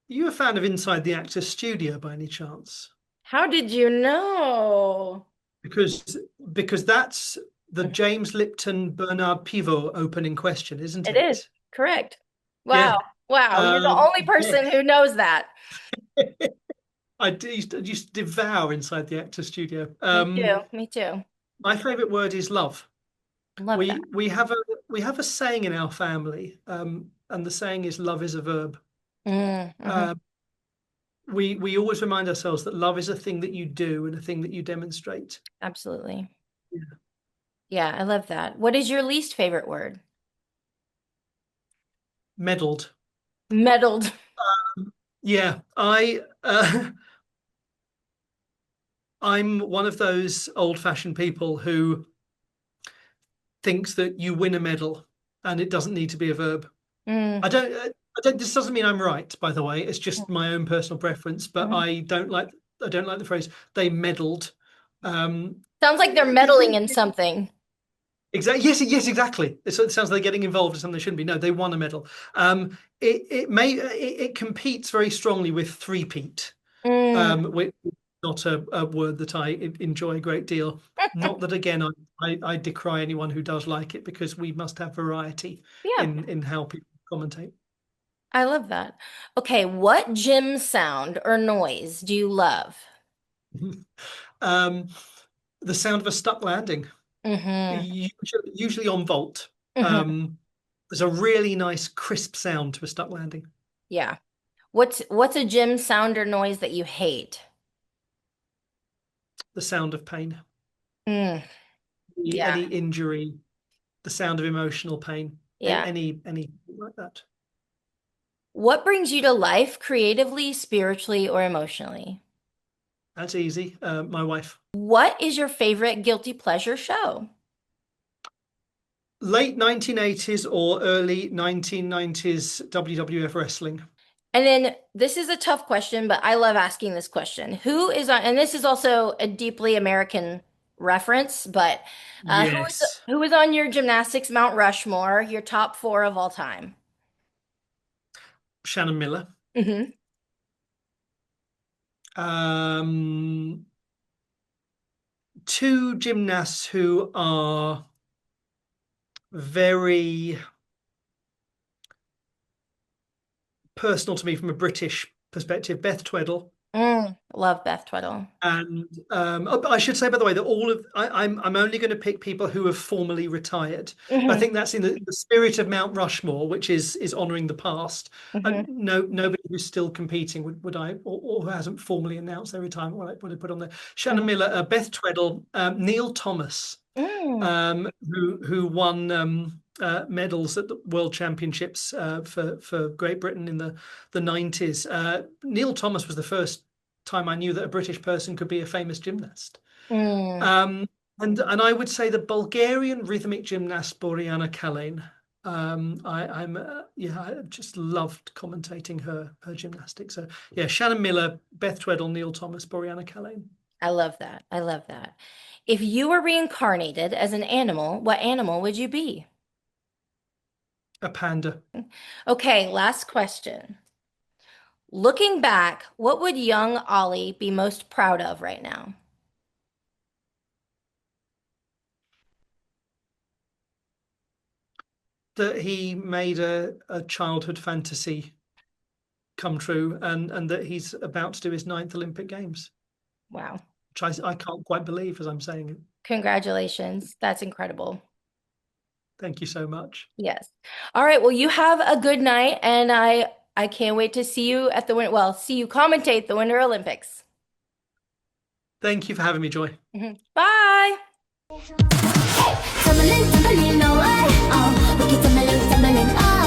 you a fan of Inside the Actors Studio by any chance? How did you know? because because that's the James Lipton Bernard Pivot Open in question, isn't It is it? correct. Wow. Yeah. Wow. You're the only Yeah. person who knows that. I used to devour inside the actor studio. Me too. Me too. My favorite word is love. Love that. We have a saying in our family, and the saying is love is a verb. Mm-hmm. Uh, we always remind ourselves that love is a thing that you do and a thing that you demonstrate. Absolutely. Yeah. Yeah, I love that. What is your least favorite word? Meddled. Meddled. Yeah, I'm one of those old-fashioned people who thinks that you win a medal and it doesn't need to be a verb. I Mm. don't I don't This doesn't mean I'm right, by the way. It's just my own personal preference, but Mhm. I don't like the phrase they meddled. Sounds like they're meddling in something. Exactly. Yes, yes, exactly. It sounds like they're getting involved in something they shouldn't be. No, they won a medal. It competes very strongly with three-peat, Mm. which is not a word that I enjoy a great deal. Not that again, I decry anyone who does like it because we must have variety Yeah, in how people commentate. I love that. Okay, what gym sound or noise do you love? Um, the sound of a stuck landing, Mm-hmm. usually on vault. Mm-hmm. There's a really nice crisp sound to a stuck landing. Yeah. What's a gym sound or noise that you hate? The sound of pain, Mm. Yeah. any injury, the sound of emotional pain, Yeah. any like that. What brings you to life creatively, spiritually, or emotionally? That's easy. My wife. What is your favorite guilty pleasure show? Late 1980s or early 1990s WWF wrestling. And then this is a tough question, but I love asking this question. Who is on, and this is also a deeply American reference, but Yes. who is on your gymnastics Mount Rushmore, your top four of all time? Shannon Miller. Hmm. Um, Two gymnasts who are very personal to me from a British perspective. Beth Tweddle. Love Beth Tweddle. And I should say, by the way, that I'm only going to pick people who have formally retired. I Hmm. think that's in the spirit of Mount Rushmore, which is honouring the past. Hmm. And no, nobody who's still competing would I or who hasn't formally announced their retirement would I put on there. Shannon Hmm. Miller, Beth Tweddle, Neil Thomas, Mm. who won medals at the World Championships for Great Britain in the 90s. Neil Thomas was the first time I knew that a British person could be a famous gymnast. Mm. Um, and I would say the Bulgarian rhythmic gymnast Boriana Kalin. I just loved commentating her gymnastics. So yeah, Shannon Miller, Beth Tweddle, Neil Thomas, Boriana Kalin. I love that. I love that. If you were reincarnated as an animal, what animal would you be? A panda. Okay, last question. Looking back, what would young Ollie be most proud of right now? That he made a childhood fantasy come true, and that he's about to do his ninth Olympic Games, Wow. which I can't quite believe as I'm saying it. Congratulations. That's incredible. Thank you so much. Yes. All right. Well, you have a good night, and I can't wait to see you at the see you commentate the Winter Olympics. Thank you for having me, Joy. Mhm. Bye. Tumbling, tumbling away. Oh, we keep tumbling, tumbling. Oh.